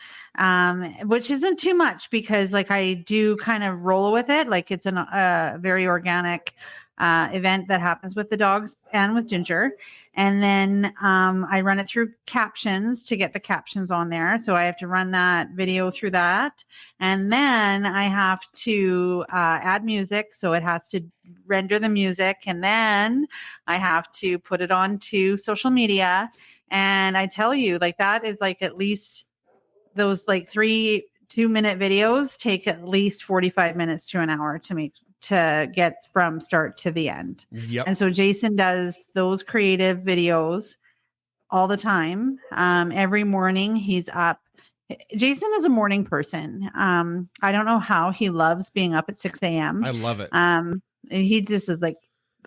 which isn't too much, because like I do kind of roll with it. Like it's a very organic event that happens with the dogs and with Ginger. And then I run it through captions to get the captions on there. So I have to run that video through that. And then I have to add music. So it has to render the music. And then I have to put it onto social media. And I tell you, like, that is like at least those like 3 2-minute videos take at least 45 minutes to an hour to get from start to the end. Yep. And so Jason does those creative videos all the time. Every morning he's up. Jason is a morning person. I don't know how he loves being up at 6 a.m. I love it. He just is like,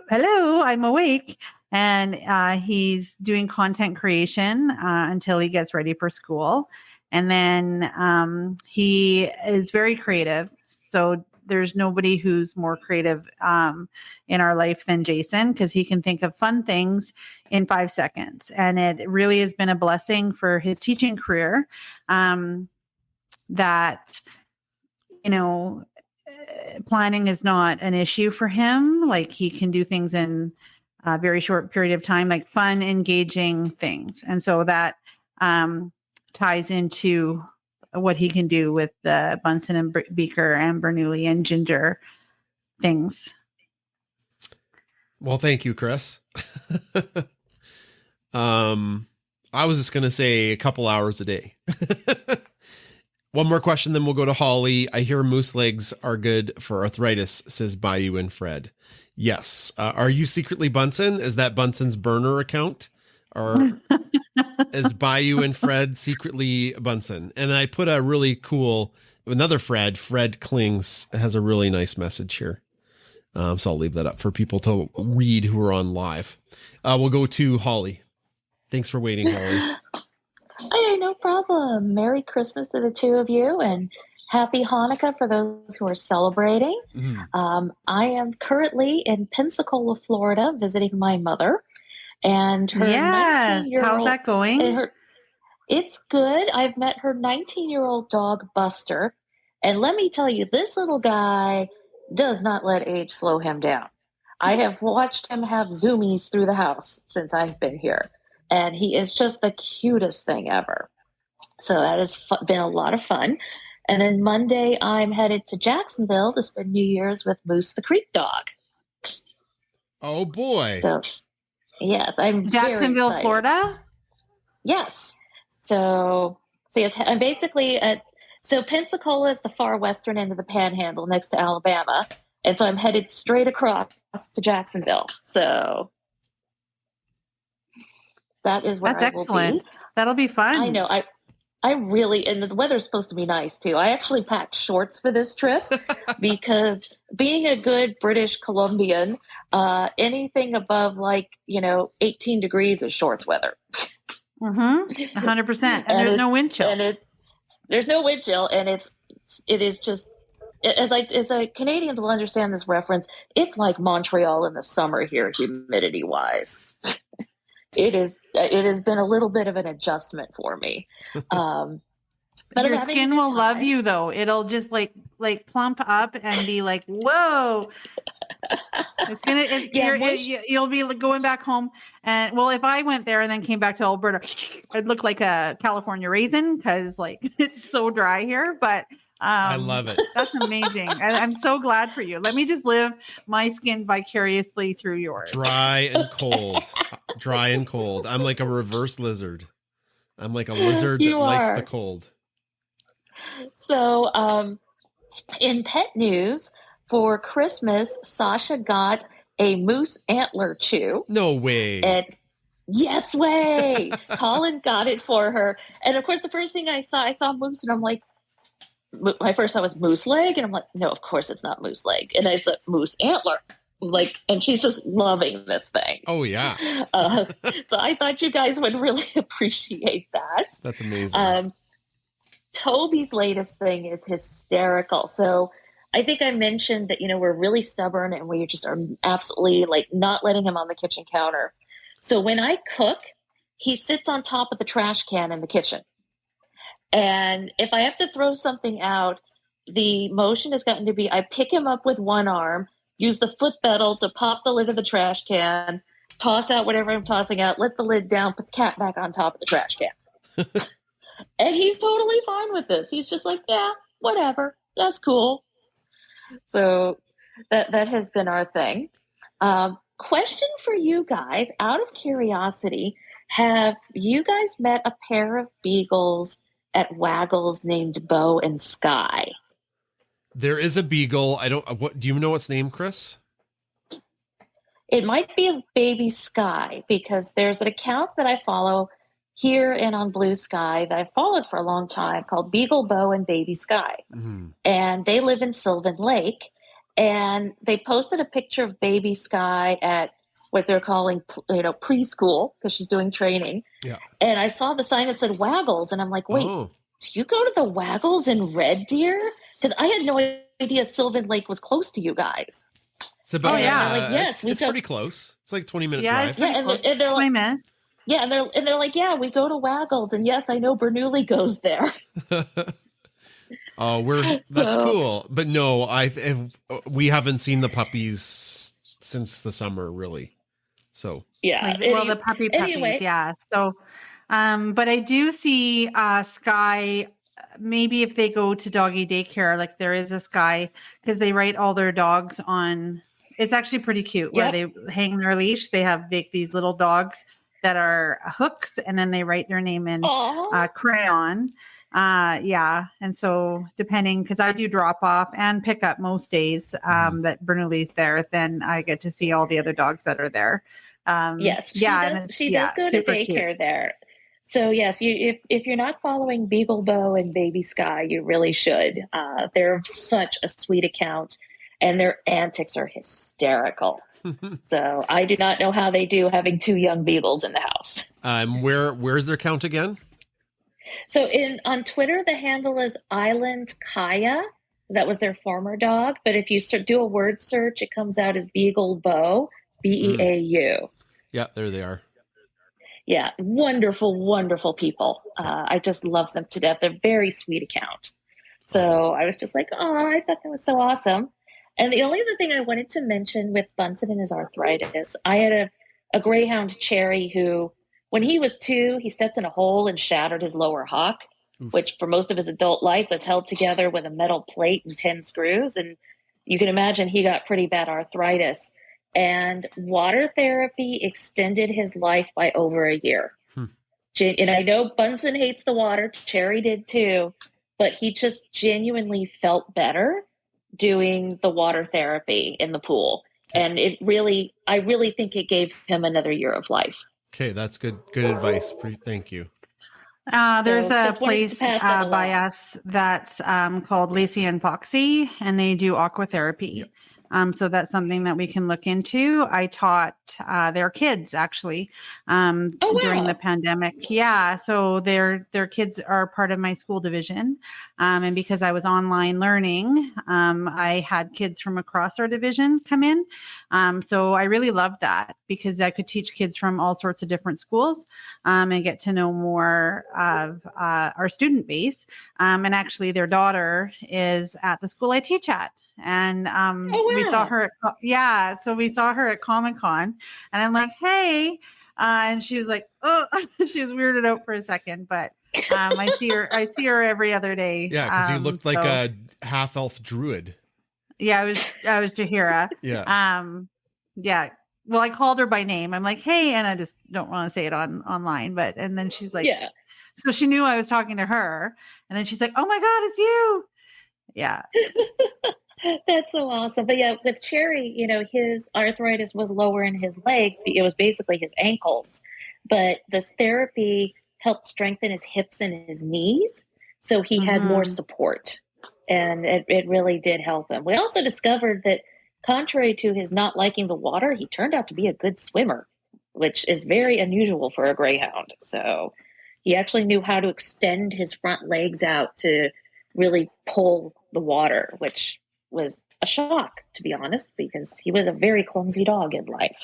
hello, I'm awake. And he's doing content creation until he gets ready for school. And then he is very creative. So there's nobody who's more creative in our life than Jason, because he can think of fun things in 5 seconds. And it really has been a blessing for his teaching career that, planning is not an issue for him. Like, he can do things in a very short period of time, like fun, engaging things. And so that ties into what he can do with the Bunsen and Beaker and Bernoulli and ginger things. Well, thank you, Chris. I was just going to say a couple hours a day. One more question, then we'll go to Holly. I hear moose legs are good for arthritis, says Bayou and Fred. Yes. Are you secretly Bunsen? Is that Bunsen's burner account? Or is Bayou and Fred secretly Bunsen? And I put a really cool, another Fred Klings has a really nice message here. So I'll leave that up for people to read who are on live. We'll go to Holly. Thanks for waiting, Holly. Hey, no problem. Merry Christmas to the two of you, and happy Hanukkah for those who are celebrating. Mm-hmm. I am currently in Pensacola, Florida, visiting my mother. And her 19-year-old, how's that going? It's good. I've met her 19-year-old dog, Buster. And let me tell you, this little guy does not let age slow him down. I have watched him have zoomies through the house since I've been here. And he is just the cutest thing ever. So that has been a lot of fun. And then Monday, I'm headed to Jacksonville to spend New Year's with Moose the Creek dog. Oh, boy. So, yes, I'm Jacksonville, very excited. Florida? Yes. So yes, I'm basically so Pensacola is the far western end of the Panhandle next to Alabama. And so I'm headed straight across to Jacksonville. So that is where That's I will excellent. be. That'll be fun. I know. I really, and the weather's supposed to be nice too. I actually packed shorts for this trip because being a good British Columbian, anything above 18 degrees is shorts weather. 100%. And there's no wind chill. And there's no wind chill, and it is just, as Canadians will understand this reference, it's like Montreal in the summer here, humidity wise. It has been a little bit of an adjustment for me. But your skin will love you, though. It'll just like plump up and be like, whoa. You'll be going back home. And if I went there and then came back to Alberta, I'd look like a California raisin because it's so dry here. But I love it. That's amazing. I'm so glad for you. Let me just live my skin vicariously through yours. Dry and cold. Dry and cold. I'm like a reverse lizard. I'm like a lizard that likes the cold. So, in pet news, for Christmas, Sasha got a moose antler chew. No way. And yes way. Colin got it for her. And of course, the first thing I saw moose, and I'm like, my first thought was moose leg, and I'm like, no, of course it's not moose leg, and it's a moose antler. And she's just loving this thing. Oh yeah. So I thought you guys would really appreciate that. That's amazing. Toby's latest thing is hysterical. So I think I mentioned that we're really stubborn, and we just are absolutely not letting him on the kitchen counter. So when I cook, he sits on top of the trash can in the kitchen. And if I have to throw something out, the motion has gotten to be I pick him up with one arm, use the foot pedal to pop the lid of the trash can, toss out whatever I'm tossing out, let the lid down, put the cat back on top of the trash can. And he's totally fine with this. He's just like, yeah, whatever. That's cool. So that has been our thing. Question for you guys, out of curiosity, have you guys met a pair of beagles at Waggles named Bo and Sky? There is a beagle. Do you know its name, Chris? It might be a baby Sky because there's an account that I follow here and on Blue Sky that I've followed for a long time called Beagle Bow and Baby Sky. Mm-hmm. And they live in Sylvan Lake. And they posted a picture of Baby Sky at what they're calling, preschool because she's doing training. Yeah. And I saw the sign that said Waggles, and I'm like, wait, Oh. do you go to the Waggles in Red Deer? Because I had no idea Sylvan Lake was close to you guys. It's about, yeah. Like, yes, it's pretty close. It's like 20-minute Yeah, drive. it's pretty close. and they're 20 like, minutes. yeah, and they're like, yeah, we go to Waggles, and yes, I know Bernoulli goes there. That's So- cool. But no, we haven't seen the puppies since the summer, really. So Yeah. The puppies, anyway. yeah. So, but I do see Sky. Maybe if they go to doggy daycare, like there is a Sky, because they write all their dogs on. It's actually pretty cute where they hang their leash. They have these little dogs that are hooks, and then they write their name in crayon. Yeah. And so depending, because I do drop off and pick up most days that Bernoulli's there, then I get to see all the other dogs that are there. Yes, she does go to daycare there. So yes, if you're not following Beagle Bow and Baby Sky, you really should. They're such a sweet account, and their antics are hysterical. So I do not know how they do having two young beagles in the house. Where's their count again? So on Twitter, the handle is Island Kaya. That was their former dog. But if you do a word search, it comes out as Beagle Bow, Beau. Yeah, there they are. Yeah, wonderful, wonderful people. I just love them to death. They're very sweet account. So I was just like, oh, I thought that was so awesome. And the only other thing I wanted to mention with Bunsen and his arthritis, I had a greyhound, Cherry, who, when he was 2, he stepped in a hole and shattered his lower hock, which for most of his adult life was held together with a metal plate and 10 screws. And you can imagine he got pretty bad arthritis. And water therapy extended his life by over a year. And I know Bunsen hates the water. Cherry did too. But he just genuinely felt better doing the water therapy in the pool. And I really think it gave him another year of life. Okay, that's good advice. Thank you. There's a place by us that's called Lacey and Foxy, and they do aquatherapy. Yep. So that's something that we can look into. I taught their kids actually during the pandemic. Yeah, so their kids are part of my school division, and because I was online learning, I had kids from across our division come in. So I really loved that because I could teach kids from all sorts of different schools and get to know more of our student base. And actually, their daughter is at the school I teach at. And we saw her so we saw her at Comic-Con, and I'm like, hey, and she was like, oh, she was weirded out for a second, but I see her every other day. Yeah, because you looked like a half elf druid. Yeah, I was Jahira. Yeah. Yeah. Well, I called her by name. I'm like, hey, and I just don't want to say it online, and then she's like, yeah. So she knew I was talking to her, and then she's like, oh my God, it's you. Yeah. That's so awesome. But yeah, with Cherry, his arthritis was lower in his legs. It was basically his ankles. But this therapy helped strengthen his hips and his knees. So he had more support. And it really did help him. We also discovered that contrary to his not liking the water, he turned out to be a good swimmer, which is very unusual for a greyhound. So he actually knew how to extend his front legs out to really pull the water, which was a shock, to be honest, because he was a very clumsy dog in life.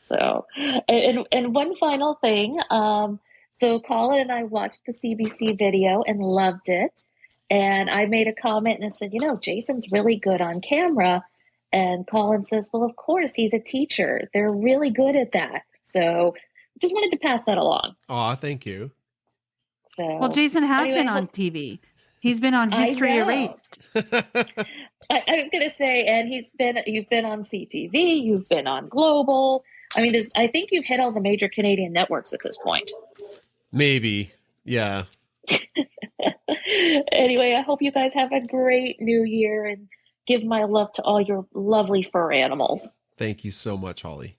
So, and one final thing. So Colin and I watched the CBC video and loved it. And I made a comment and said, Jason's really good on camera. And Colin says, well, of course, he's a teacher. They're really good at that. So just wanted to pass that along. Aw, thank you. So, well, Jason has been on TV. He's been on History Erased. I was going to say, and you've been on CTV, you've been on Global. I mean, I think you've hit all the major Canadian networks at this point. Maybe. Yeah. Anyway, I hope you guys have a great new year and give my love to all your lovely fur animals. Thank you so much, Holly.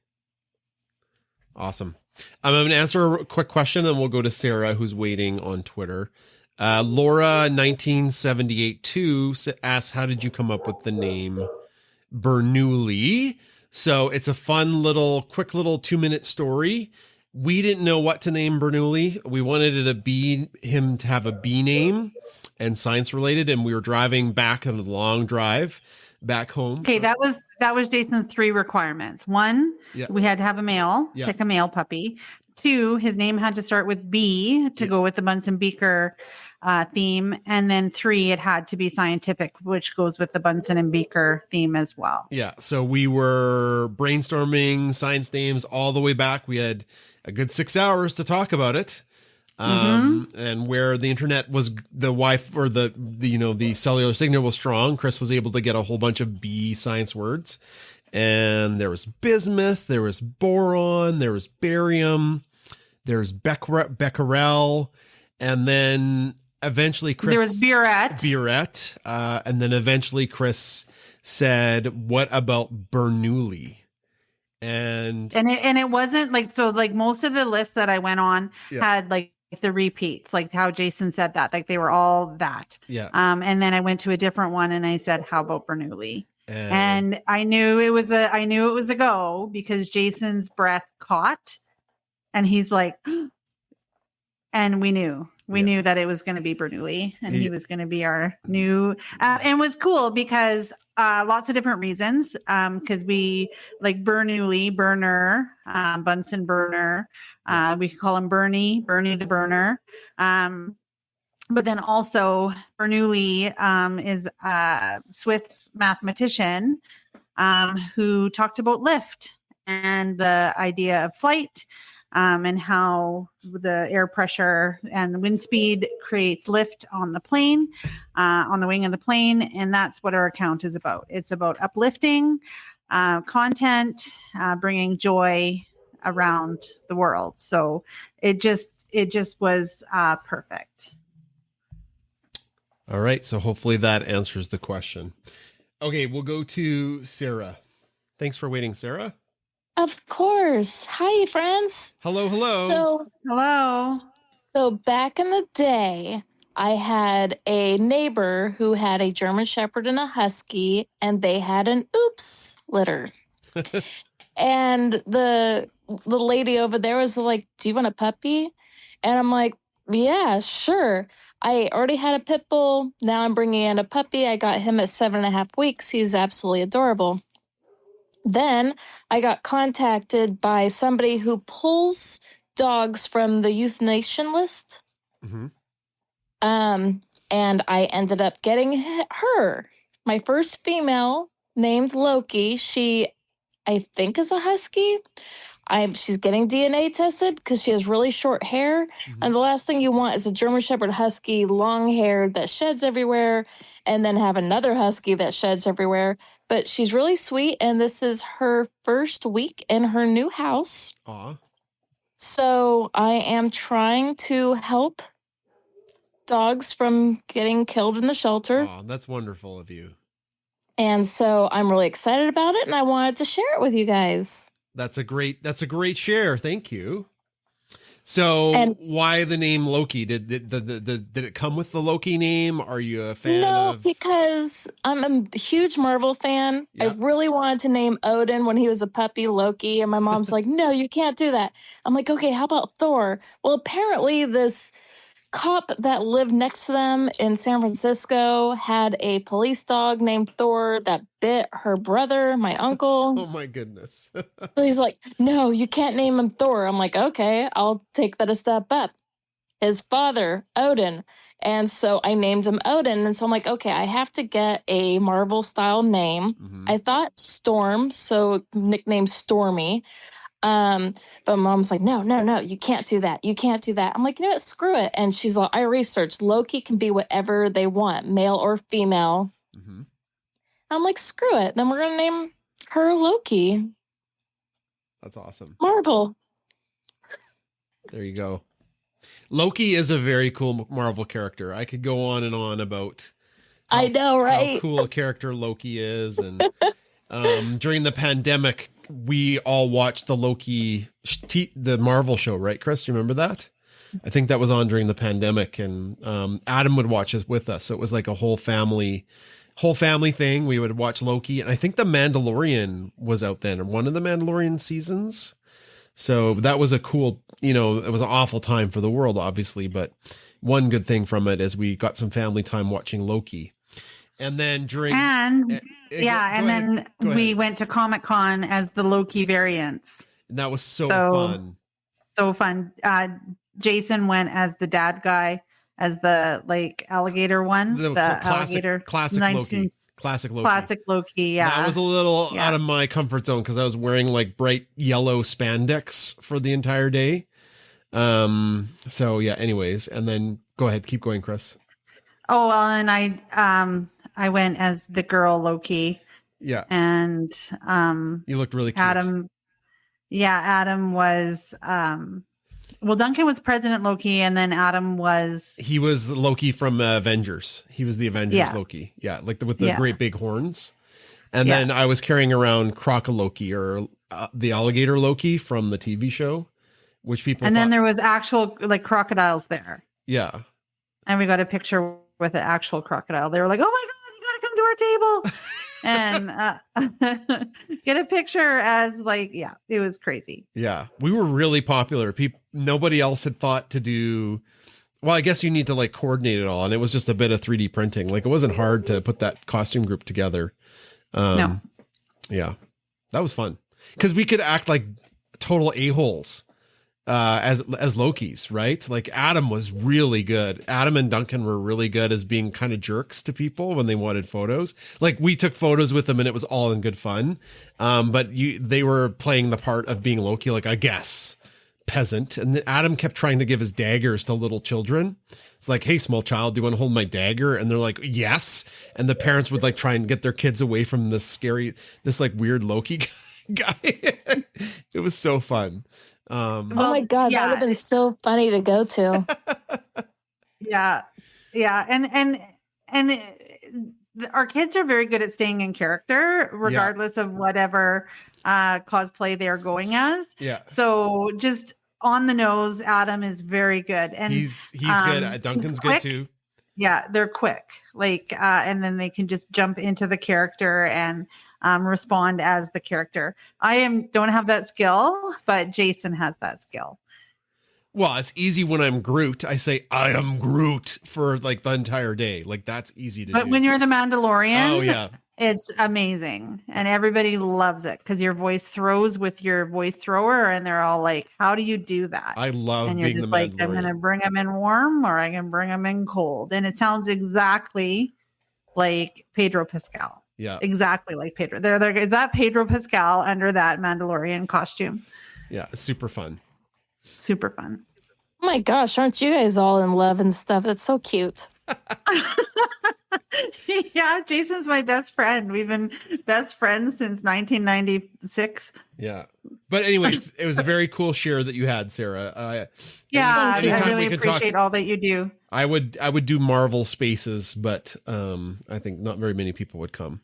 Awesome. I'm going to answer a quick question, and we'll go to Sarah, who's waiting on Twitter. Laura 1978-2 asks, how did you come up with the name Bernoulli? So it's a fun little, quick little 2-minute story. We didn't know what to name Bernoulli. We wanted him to have a bee name and science related, and we were driving back on a long drive back home. Okay, that was Jason's 3 requirements. 1, we had to have a male, pick a male puppy. 2, his name had to start with B to go with the Bunsen Beaker theme. And then 3, it had to be scientific, which goes with the Bunsen and Beaker theme as well. Yeah. So we were brainstorming science names all the way back. We had a good 6 hours to talk about it. And where the internet was, the Wi-Fi or the cellular signal was strong, Chris was able to get a whole bunch of bee science words. And there was bismuth, there was boron, there was barium, there's becquerel, and then eventually Chris... There was burette. And then eventually Chris said, what about Bernoulli? And it wasn't like, so like most of the lists that I went on had like the repeats, like how Jason said that, like they were all that. Yeah. And then I went to a different one and I said, how about Bernoulli? And I knew it was a go because Jason's breath caught and he's like, and we knew that it was going to be Bernoulli and he was going to be our new, and it was cool because lots of different reasons. Because we like Bernoulli, burner, Bunsen burner. We could call him Bernie the burner. But then also Bernoulli is a Swiss mathematician who talked about lift and the idea of flight and how the air pressure and the wind speed creates lift on the plane, on the wing of the plane. And that's what our account is about. It's about uplifting content, bringing joy around the world. So it just was perfect. All right. So hopefully that answers the question. Okay. We'll go to Sarah. Thanks for waiting, Sarah. Of course. Hi, friends. Hello. Hello. So back in the day, I had a neighbor who had a German Shepherd and a Husky, and they had an oops litter. And the lady over there was like, do you want a puppy? And I'm like, yeah, sure. I already had a pit bull. Now I'm bringing in a puppy. I got him at 7.5 weeks. He's absolutely adorable. Then I got contacted by somebody who pulls dogs from the euthanasia list. Mm-hmm. And I ended up getting her, my first female, named Loki. She, I think, is a husky. She's getting DNA tested because she has really short hair. Mm-hmm. And the last thing you want is a German Shepherd Husky, long hair that sheds everywhere, and then have another Husky that sheds everywhere. But she's really sweet, and this is her first week in her new house. Aw. So I am trying to help dogs from getting killed in the shelter. Aw, that's wonderful of you. And so I'm really excited about it, and I wanted to share it with you guys. That's a great share. Thank you. So why the name Loki? Did it come with the Loki name? Are you a fan of? No, because I'm a huge Marvel fan. Yep. I really wanted to name Odin when he was a puppy Loki, and my mom's like, no, you can't do that. I'm like, okay, how about Thor? Well, apparently this cop that lived next to them in San Francisco had a police dog named Thor that bit her brother, my uncle. Oh my goodness. So he's like, no, you can't name him Thor. I'm like, okay, I'll take that a step up. His father, Odin. And so I named him Odin. And so I'm like, okay, I have to get a Marvel style name. Mm-hmm. I thought Storm, so nickname Stormy. But mom's like, no, you can't do that. You can't do that. I'm like, you know what? Screw it. And she's like, I researched Loki can be whatever they want, male or female. Mm-hmm. I'm like, screw it. Then we're going to name her Loki. That's awesome. Marvel. There you go. Loki is a very cool Marvel character. I could go on and on about I know, right? how cool a character Loki is. And During the pandemic, we all watched the the Marvel show, right, Chris? You remember that? I think that was on during the pandemic, and Adam would watch it with us. So it was like a whole family thing. We would watch Loki, and I think The Mandalorian was out then, or one of the Mandalorian seasons. So that was a cool, it was an awful time for the world, obviously, but one good thing from it is we got some family time watching Loki. And then we went to Comic-Con as the Loki variants. And that was so fun. So fun. Jason went as the dad guy, as the alligator one, the alligator classic Loki. Classic Loki. Yeah. That was a little out of my comfort zone because I was wearing bright yellow spandex for the entire day. So yeah, anyways, and then go ahead, keep going, Chris. Oh, well, and I went as the girl Loki. Yeah. And you looked really cute. Adam was Duncan was President Loki, and then Adam was Loki from Avengers. He was the Avengers Loki. Yeah, with the great big horns. And then I was carrying around Croco-Loki, or the alligator Loki from the TV show, which people then there was actual crocodiles there. Yeah. And we got a picture with an actual crocodile. They were like, "Oh my God, you got to come to our table." And get a picture as it was crazy. Yeah. We were really popular. Nobody else had thought to do, well, I guess you need to coordinate it all. And it was just a bit of 3D printing. It wasn't hard to put that costume group together. No. Yeah. That was fun. Because we could act like total a-holes. As Lokis, right? Adam was really good. Adam and Duncan were really good as being kind of jerks to people when they wanted photos. We took photos with them and it was all in good fun. But they were playing the part of being Loki, I guess, peasant. And Adam kept trying to give his daggers to little children. It's hey, small child, do you want to hold my dagger? And they're like, yes. And the parents would try and get their kids away from this weird Loki guy. It was so fun. Oh my God, that would have been so funny to go to. Yeah. And our kids are very good at staying in character, regardless of whatever cosplay they're going as. Yeah. So just on the nose, Adam is very good. And he's good. Duncan's good too. Yeah, they're quick. And then they can just jump into the character and respond as the character. I don't have that skill, but Jason has that skill. Well, it's easy when I'm Groot. I say I am Groot for the entire day. That's easy to do. But when you're the Mandalorian, oh yeah, it's amazing, and everybody loves it because your voice throws with your voice thrower, and they're all like, "How do you do that?" I love and you're being just the I'm going to bring them in warm, or I can bring them in cold, and it sounds exactly like Pedro Pascal. Yeah, exactly like Pedro. They're is that Pedro Pascal under that Mandalorian costume? Yeah, it's super fun. Super fun. Oh my gosh, aren't you guys all in love and stuff? That's so cute. Yeah, Jason's my best friend. We've been best friends since 1996. Yeah. But anyways, it was a very cool share that you had, Sarah. I really appreciate all that you do. I would do Marvel Spaces, but I think not very many people would come.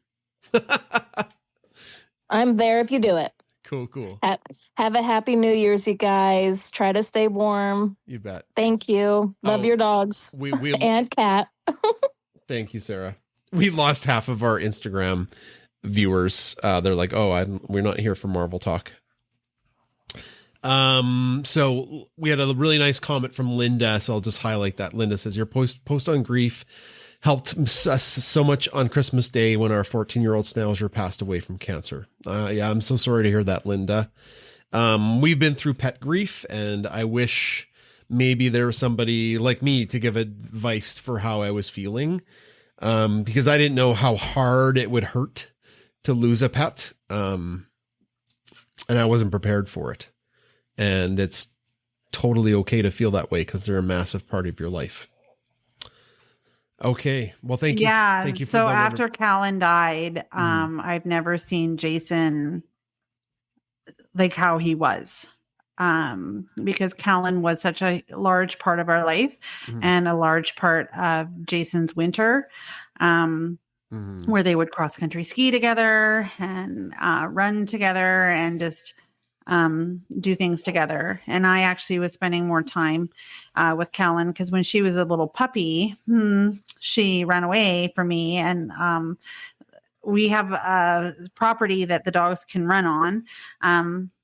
I'm there if you do it. Cool. Have a happy New Year's, you guys. Try to stay warm. You bet. Thank you. Love your dogs. We and cat. Thank you, Sarah. We lost half of our Instagram viewers. They're like, we're not here for Marvel talk. So we had a really nice comment from Linda. So I'll just highlight that. Linda says, your post on grief helped us so much on Christmas Day when our 14-year-old Schnauzer passed away from cancer. I'm so sorry to hear that, Linda. We've been through pet grief, and I wish maybe there was somebody like me to give advice for how I was feeling, because I didn't know how hard it would hurt to lose a pet, and I wasn't prepared for it. And it's totally okay to feel that way because they're a massive part of your life. Okay. Well, thank you. Yeah. Thank you. So after Callan died, I've never seen Jason like how he was, because Callan was such a large part of our life and a large part of Jason's winter. where they would cross country ski together and run together and just do things together. And I actually was spending more time with Callan because when she was a little puppy, she ran away from me. And we have a property that the dogs can run on,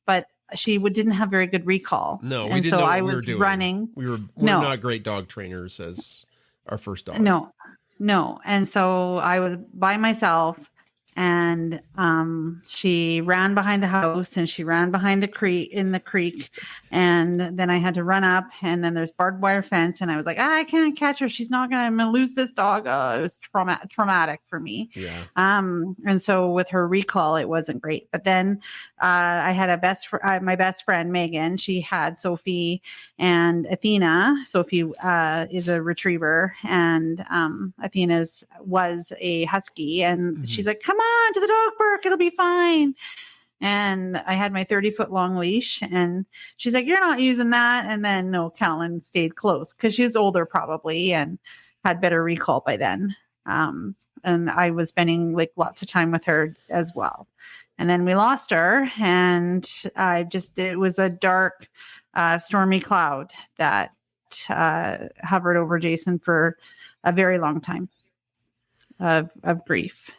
but she didn't have very good recall. No, we and didn't so know what I we were was doing. running. We're No. not great dog trainers as our first dog. No. And so I was by myself, and she ran behind the house and she ran behind the creek and then I had to run up, and then there's barbed wire fence, and I was like, I can't catch her, I'm gonna lose this dog. It was traumatic for me. And so with her recall, it wasn't great. But then I had my best friend Megan. She had Sophie and Athena. Sophie is a retriever, and Athena was a husky, and she's like, come on to the dog park, it'll be fine. And I had my 30-foot long leash, and she's like, you're not using that. And then Callan stayed close because she was older probably and had better recall by then. And I was spending like lots of time with her as well. And then we lost her, and it was a dark, stormy cloud that hovered over Jason for a very long time of grief.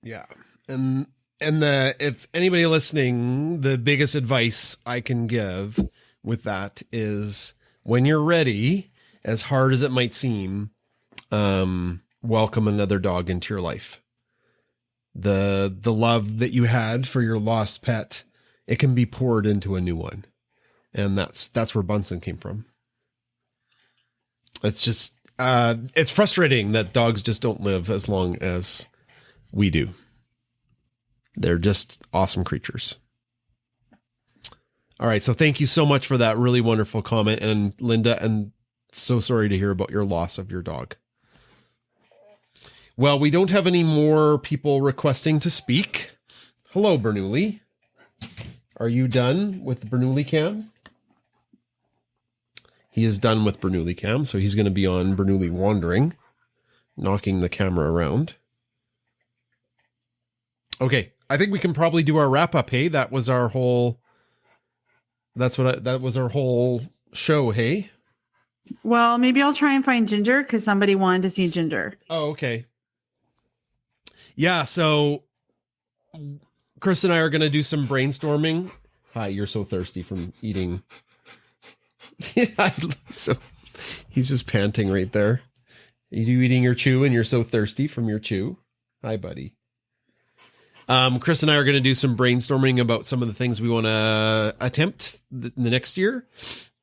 Yeah. And if anybody listening, the biggest advice I can give with that is when you're ready, as hard as it might seem, welcome another dog into your life. The love that you had for your lost pet, it can be poured into a new one. And that's where Bunsen came from. It's just, it's frustrating that dogs just don't live as long as we do. They're just awesome creatures. All right. So thank you so much for that really wonderful comment. And Linda, and so sorry to hear about your loss of your dog. Well, we don't have any more people requesting to speak. Hello, Bernoulli. Are you done with the Bernoulli cam? He is done with Bernoulli cam. So he's going to be on Bernoulli wandering, knocking the camera around. Okay. I think we can probably do our wrap up. Hey, that was our whole show. Hey. Well, maybe I'll try and find Ginger because somebody wanted to see Ginger. Oh, okay. Yeah. So Chris and I are going to do some brainstorming. Hi, you're so thirsty from eating. So he's just panting right there. Are you eating your chew and you're so thirsty from your chew? Hi, buddy. Chris and I are going to do some brainstorming about some of the things we want to attempt the next year.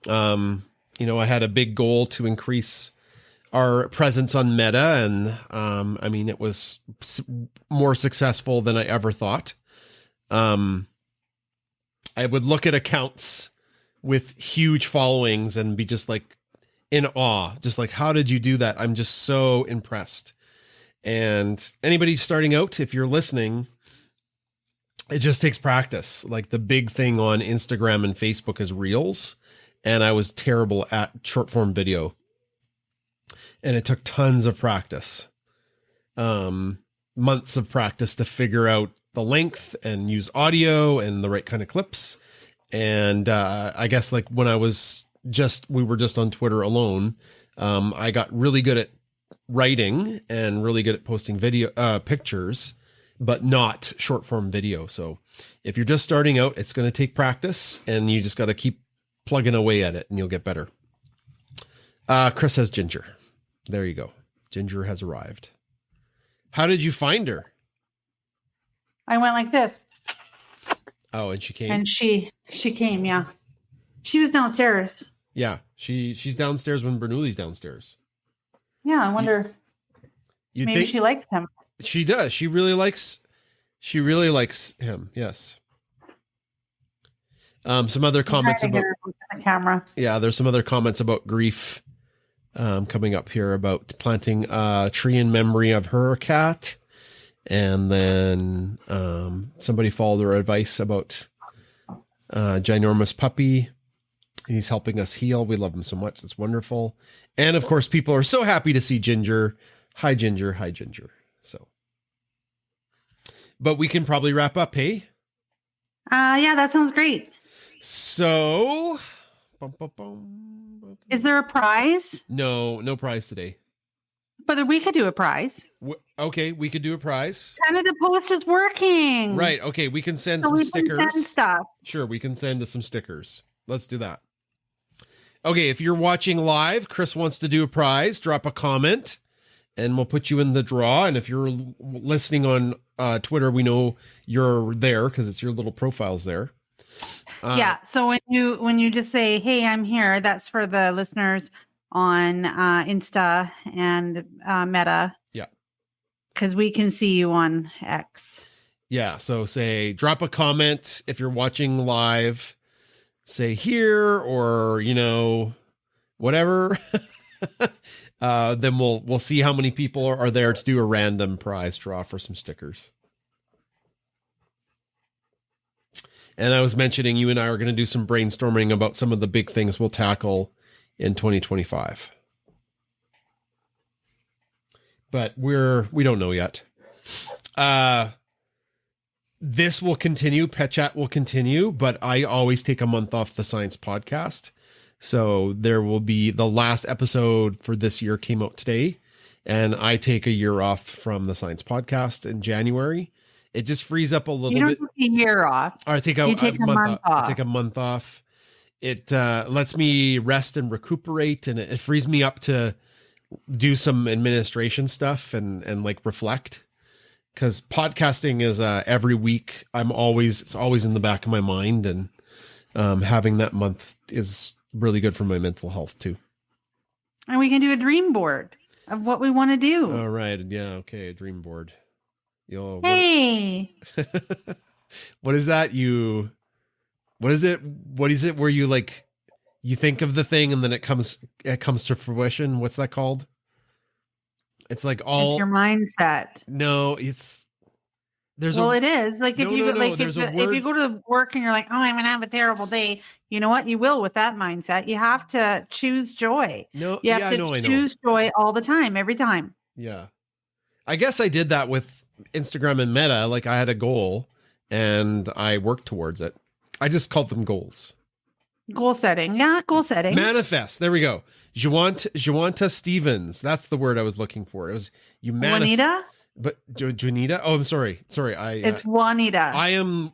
I had a big goal to increase our presence on Meta, and it was more successful than I ever thought. I would look at accounts with huge followings and be just like in awe, just like, how did you do that? I'm just so impressed. And anybody starting out, if you're listening, it just takes practice. Like the big thing on Instagram and Facebook is Reels. And I was terrible at short form video. And it took tons of practice. Months of practice to figure out the length and use audio and the right kind of clips. And I guess like when we were just on Twitter alone, I got really good at writing and really good at posting video pictures, but not short form video. So if you're just starting out, it's going to take practice, and you just got to keep plugging away at it and you'll get better. Chris has Ginger. There you go. Ginger has arrived. How did you find her? I went like this. Oh, and she came. And she came, yeah. She was downstairs. Yeah, she's downstairs when Bernoulli's downstairs. Yeah, I wonder. Maybe think she likes him. She does. She really likes him. Yes. Some other comments about the camera. Yeah, there's some other comments about grief coming up here about planting a tree in memory of her cat. And then somebody followed our advice about ginormous puppy. He's helping us heal. We love him so much. That's wonderful. And of course, people are so happy to see Ginger. Hi, Ginger. Hi, Ginger. So but we can probably wrap up, hey? Yeah, that sounds great. So, Is there a prize? no prize today. But we could do a prize. Okay, we could do a prize. Canada Post is working. Right. Okay, we can send So some we stickers. can send stuff. Sure, we can send us some stickers. Let's do that. Okay, if you're watching live, Chris wants to do a prize. Drop a comment, and we'll put you in the draw. And if you're listening on Twitter, we know you're there because it's your little profiles there. Yeah. So when you just say, "Hey, I'm here," that's for the listeners on Insta and Meta. Yeah. Because we can see you on X. Yeah. So drop a comment if you're watching live. Say here or whatever. Then we'll see how many people are there to do a random prize draw for some stickers. And I was mentioning you and I are going to do some brainstorming about some of the big things we'll tackle in 2025. But we don't know yet. This will continue. Pet Chat will continue, but I always take a month off the science podcast. So there will be the last episode for this year came out today, and I take a year off from the science podcast in January. It just frees up a little bit. You don't take a year off. Or I take a month off. I take a month off. It lets me rest and recuperate, and it frees me up to do some administration stuff and like reflect. Because podcasting is every week. It's always in the back of my mind, and having that month is really good for my mental health too. And we can do a dream board of what we want to do. All right, yeah, okay, a dream board. Hey, what is that? What is it? What is it? Where you like you think of the thing and then it comes to fruition? What's that called? It's like it's your mindset. No, it is like if you go to work and you're like, oh, I'm gonna have a terrible day. You know what? You will with that mindset. You have to choose joy. No, you have to choose joy all the time, every time. Yeah, I guess I did that with Instagram and Meta. Like I had a goal and I worked towards it. I just called them goals. Goal setting. Yeah, goal setting. Manifest. There we go. Juanta Stevens. That's the word I was looking for. It was you Juanita? But Juanita? Oh, I'm sorry. It's Juanita. I am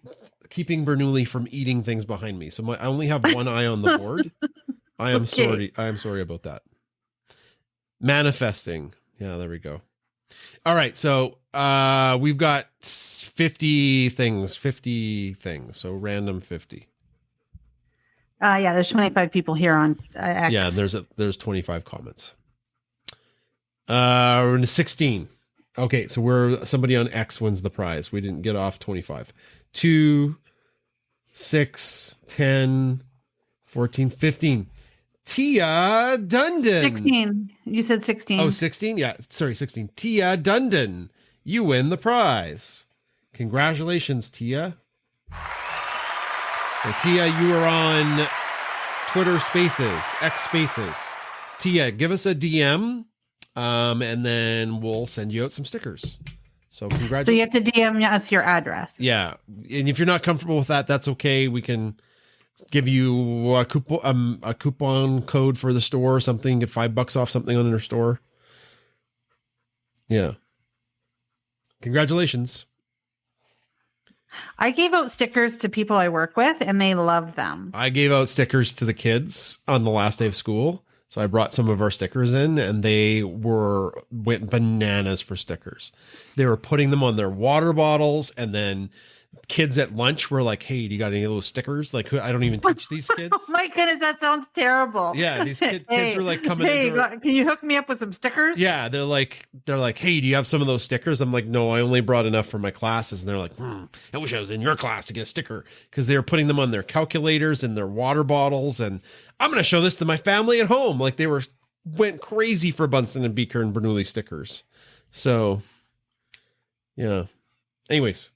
keeping Bernoulli from eating things behind me. So I only have one eye on the board. I am sorry. I am sorry about that. Manifesting. Yeah, there we go. All right. So we've got 50 things. So random 50. Yeah, there's 25 people here on X. Yeah, there's 25 comments. 16. Okay, so somebody on X wins the prize. We didn't get off 25. 2, 6, 10, 14, 15. Tia Dundon. 16. You said 16. Oh, 16? Yeah, sorry, 16. Tia Dundon. You win the prize. Congratulations, Tia. So, Tia, you are on Twitter Spaces, X Spaces. Tia, give us a DM, and then we'll send you out some stickers. So, congratulations. So, you have to DM us your address. Yeah. And if you're not comfortable with that, that's okay. We can give you a coupon code for the store or something, get $5 off something on their store. Yeah. Congratulations. I gave out stickers to people I work with and they loved them. I gave out stickers to the kids on the last day of school. So I brought some of our stickers in and they went bananas for stickers. They were putting them on their water bottles, and then kids at lunch were like, hey, do you got any of those stickers? Like, I don't even teach these kids. Oh my goodness, that sounds terrible. Yeah, these kids were like coming in. Can you hook me up with some stickers? Yeah, they're like, hey, do you have some of those stickers? I'm like, no, I only brought enough for my classes. And they're like, I wish I was in your class to get a sticker, because they were putting them on their calculators and their water bottles. And I'm going to show this to my family at home. Like, they went crazy for Bunsen and Beaker and Bernoulli stickers. So, yeah. Anyways.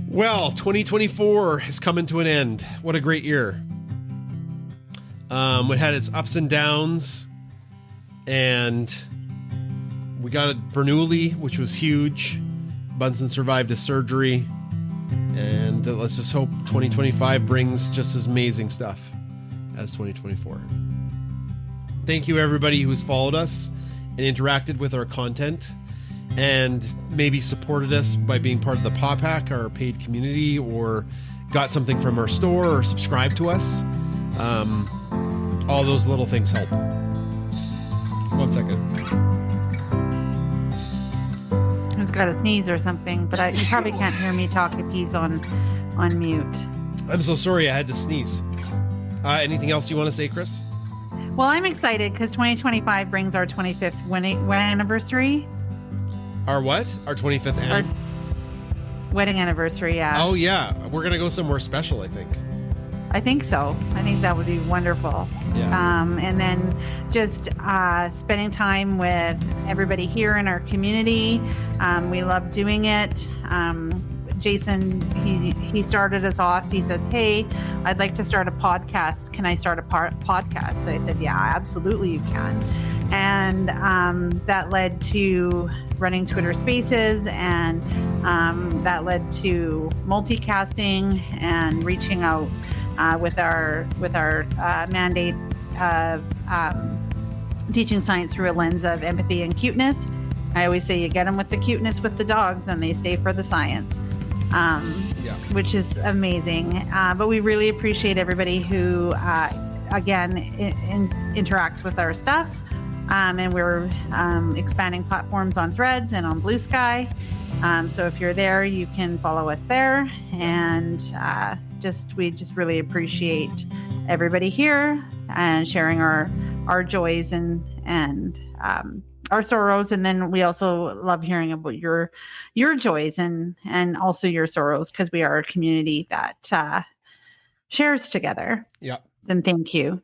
Well, 2024 is coming to an end. What a great year. It had its ups and downs, and we got a Bernoulli, which was huge. Bunsen survived his surgery. And let's just hope 2025 brings just as amazing stuff as 2024. Thank you, everybody who's followed us and interacted with our content and maybe supported us by being part of the Paw Pack, our paid community, or got something from our store or subscribed to us. All those little things help. 1 second. He's got a sneeze or something, but you probably can't hear me talk if he's on mute. I'm so sorry, I had to sneeze. Anything else you want to say, Chris? Well, I'm excited because 2025 brings our 25th wedding anniversary. Our what? Our 25th anniversary? Wedding anniversary, yeah. Oh, yeah. We're going to go somewhere special, I think. I think so. I think that would be wonderful. Yeah. And then just spending time with everybody here in our community. We love doing it. Jason, he started us off. He said, "Hey, I'd like to start a podcast. Can I start a podcast?" I said, "Yeah, absolutely you can." And that led to running Twitter Spaces, and that led to multicasting and reaching out with our mandate of teaching science through a lens of empathy and cuteness. I always say you get them with the cuteness with the dogs, and they stay for the science. Which is amazing. But we really appreciate everybody who, again, interacts with our stuff. And we're expanding platforms on Threads and on Blue Sky. So if you're there, you can follow us there. And we just really appreciate everybody here and sharing our joys and our sorrows. And then we also love hearing about your joys and also your sorrows, because we are a community that shares together. Yeah. And thank you.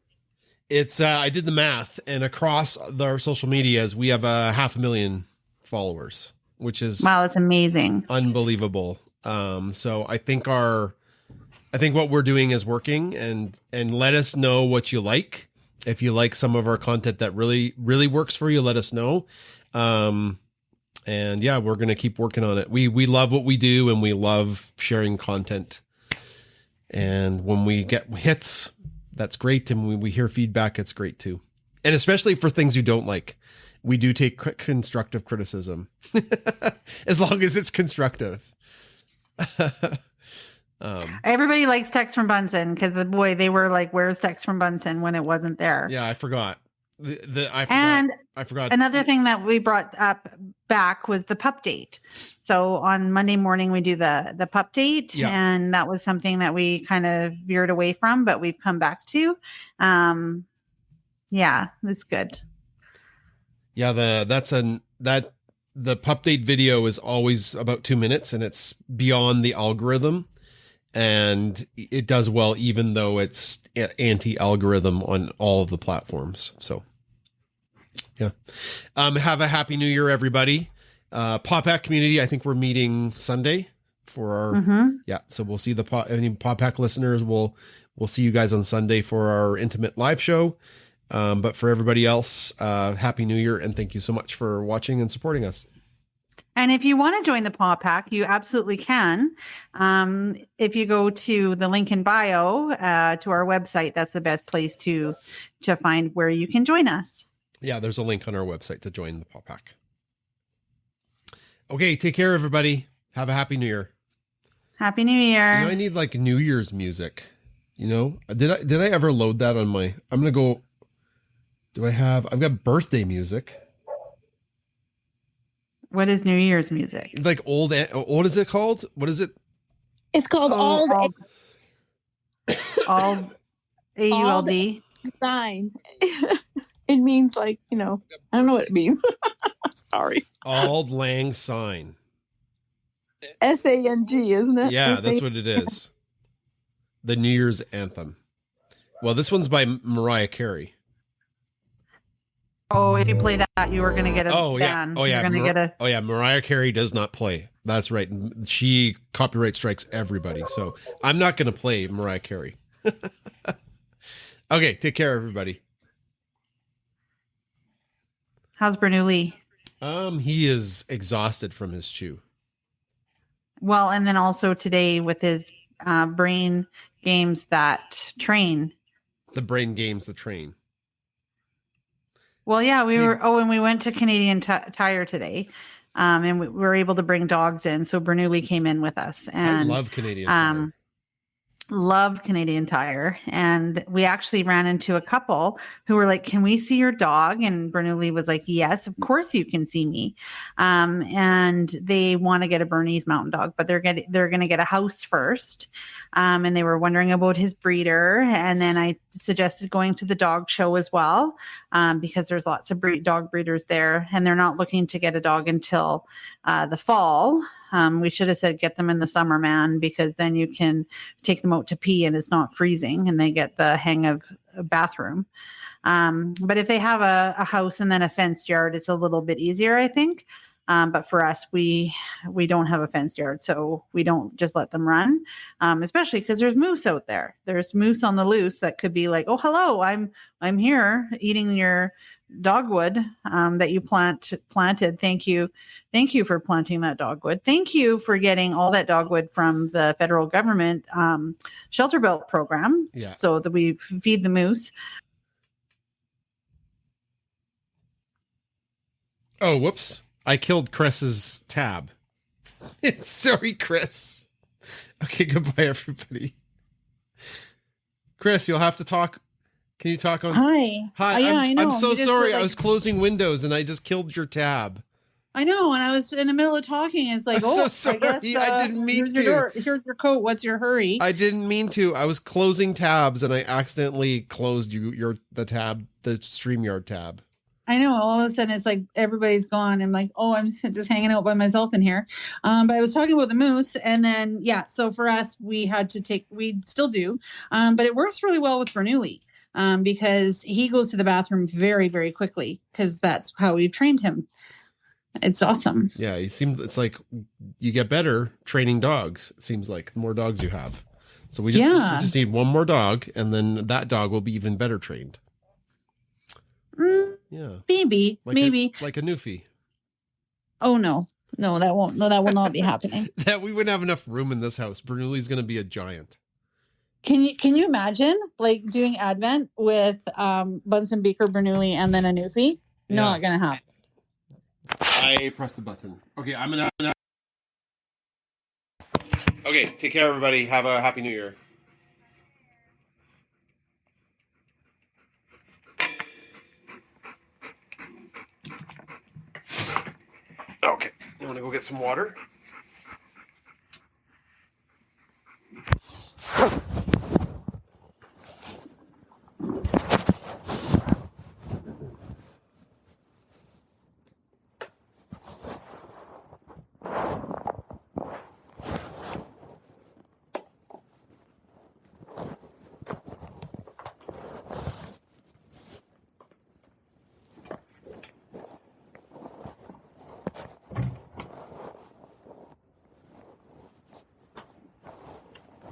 It's I did the math, and across our social medias, we have 500,000 followers, which is wow, that's amazing, unbelievable. So I think what we're doing is working, and let us know what you like. If you like some of our content that really, really works for you, let us know. And yeah, we're going to keep working on it. We love what we do, and we love sharing content. And when we get hits, that's great. And when we hear feedback, it's great too. And especially for things you don't like, we do take constructive criticism as long as it's constructive. Everybody likes text from Bunsen, because they were like, "Where's text from Bunsen?" when it wasn't there. Yeah, I forgot. I forgot. Another thing that we brought up back was the pup date. So on Monday morning we do the pup date, and that was something that we kind of veered away from, but we've come back to. Yeah, it's good. Yeah, the pup date video is always about 2 minutes, and it's beyond the algorithm. And it does well, even though it's anti-algorithm on all of the platforms. So, yeah. Have a happy new year, everybody. Paw Pack community, I think we're meeting Sunday for our, so we'll see any Paw Pack listeners. We'll see you guys on Sunday for our intimate live show. But for everybody else, happy new year. And thank you so much for watching and supporting us. And if you want to join the Paw Pack, you absolutely can. If you go to the link in bio to our website, that's the best place to find where you can join us. Yeah, there's a link on our website to join the Paw Pack. Okay, take care, everybody. Have a happy new year. Happy New Year. I need like New Year's music. Did I ever load that on my? I'm gonna go. I've got birthday music. What is New Year's music? It's like old. What is it called? What is it? It's called Auld AULD. Sign. It means like, I don't know what it means. Sorry. Auld Lang Syne. SANG, isn't it? Yeah, that's what it is. The New Year's anthem. Well, this one's by Mariah Carey. Oh, if you play that, you are going to get a ban. Oh, yeah. You're going to get a... Oh, yeah. Mariah Carey does not play. That's right. She copyright strikes everybody. So I'm not going to play Mariah Carey. Okay. Take care, everybody. How's Bernoulli? He is exhausted from his chew. Well, and then also today with his brain games that train. The brain games, the train. Well, yeah, and we went to Canadian Tire today, and we were able to bring dogs in. So Bernoulli came in with us, and I love Canadian Tire. Loved Canadian Tire. And we actually ran into a couple who were like, "Can we see your dog?" And Bernoulli was like, "Yes, of course you can see me." And they want to get a Bernese Mountain Dog, but they're going to get a house first. And they were wondering about his breeder. And then I suggested going to the dog show as well, because there's lots of dog breeders there, and they're not looking to get a dog until the fall. We should have said get them in the summer, man, because then you can take them out to pee and it's not freezing and they get the hang of a bathroom. But if they have a house and then a fenced yard, it's a little bit easier, I think. But for us, we don't have a fenced yard, so we don't just let them run, especially because there's moose out there. There's moose on the loose that could be like, "Oh, hello, I'm here eating your dogwood that you planted. Thank you for planting that dogwood. Thank you for getting all that dogwood from the federal government shelter belt program, so that we feed the moose." Oh, whoops. I killed Chris's tab. Sorry, Chris. Okay, goodbye, everybody. Chris, you'll have to talk. Can you talk on? Hi. Yeah, I know. I'm so sorry. I was closing Windows and I just killed your tab. I know, and I was in the middle of talking. It's like, I'm so sorry. I didn't mean to. Here's your coat. What's your hurry? I didn't mean to. I was closing tabs and I accidentally closed the StreamYard tab. I know. All of a sudden, it's like everybody's gone. I'm like, oh, I'm just hanging out by myself in here. But I was talking about the moose, and then so for us, we still do, but it works really well with Bernoulli, because he goes to the bathroom very, very quickly because that's how we've trained him. It's awesome. Yeah, it's like you get better training dogs. It seems like the more dogs you have, so we just need one more dog, and then that dog will be even better trained. Yeah, maybe like a Newfie. Oh no, that won't. No, that will not be happening. That we wouldn't have enough room in this house. Bernoulli's going to be a giant. Can you imagine like doing Advent with Bunsen, Beaker, Bernoulli, and then a Newfie? Yeah. Not gonna happen. I pressed the button. Okay, I'm gonna. Okay, take care, everybody. Have a happy New Year. Okay, you want to go get some water?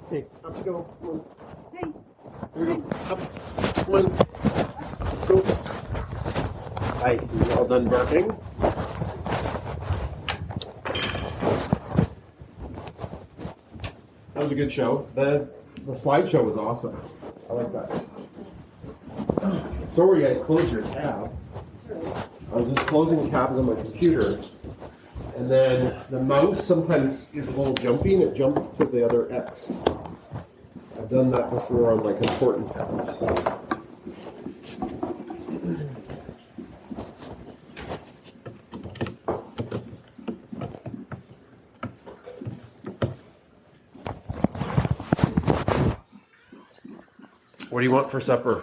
Okay, up you go. Come on. Hey. Here we go. Up. Come on. Let's go. Hi. You all done barking? That was a good show. The slideshow was awesome. I like that. Sorry, I closed your tab. I was just closing tabs on my computer. And then the mouse sometimes is a little jumpy and it jumps to the other X. I've done that before on like important tabs. What do you want for supper?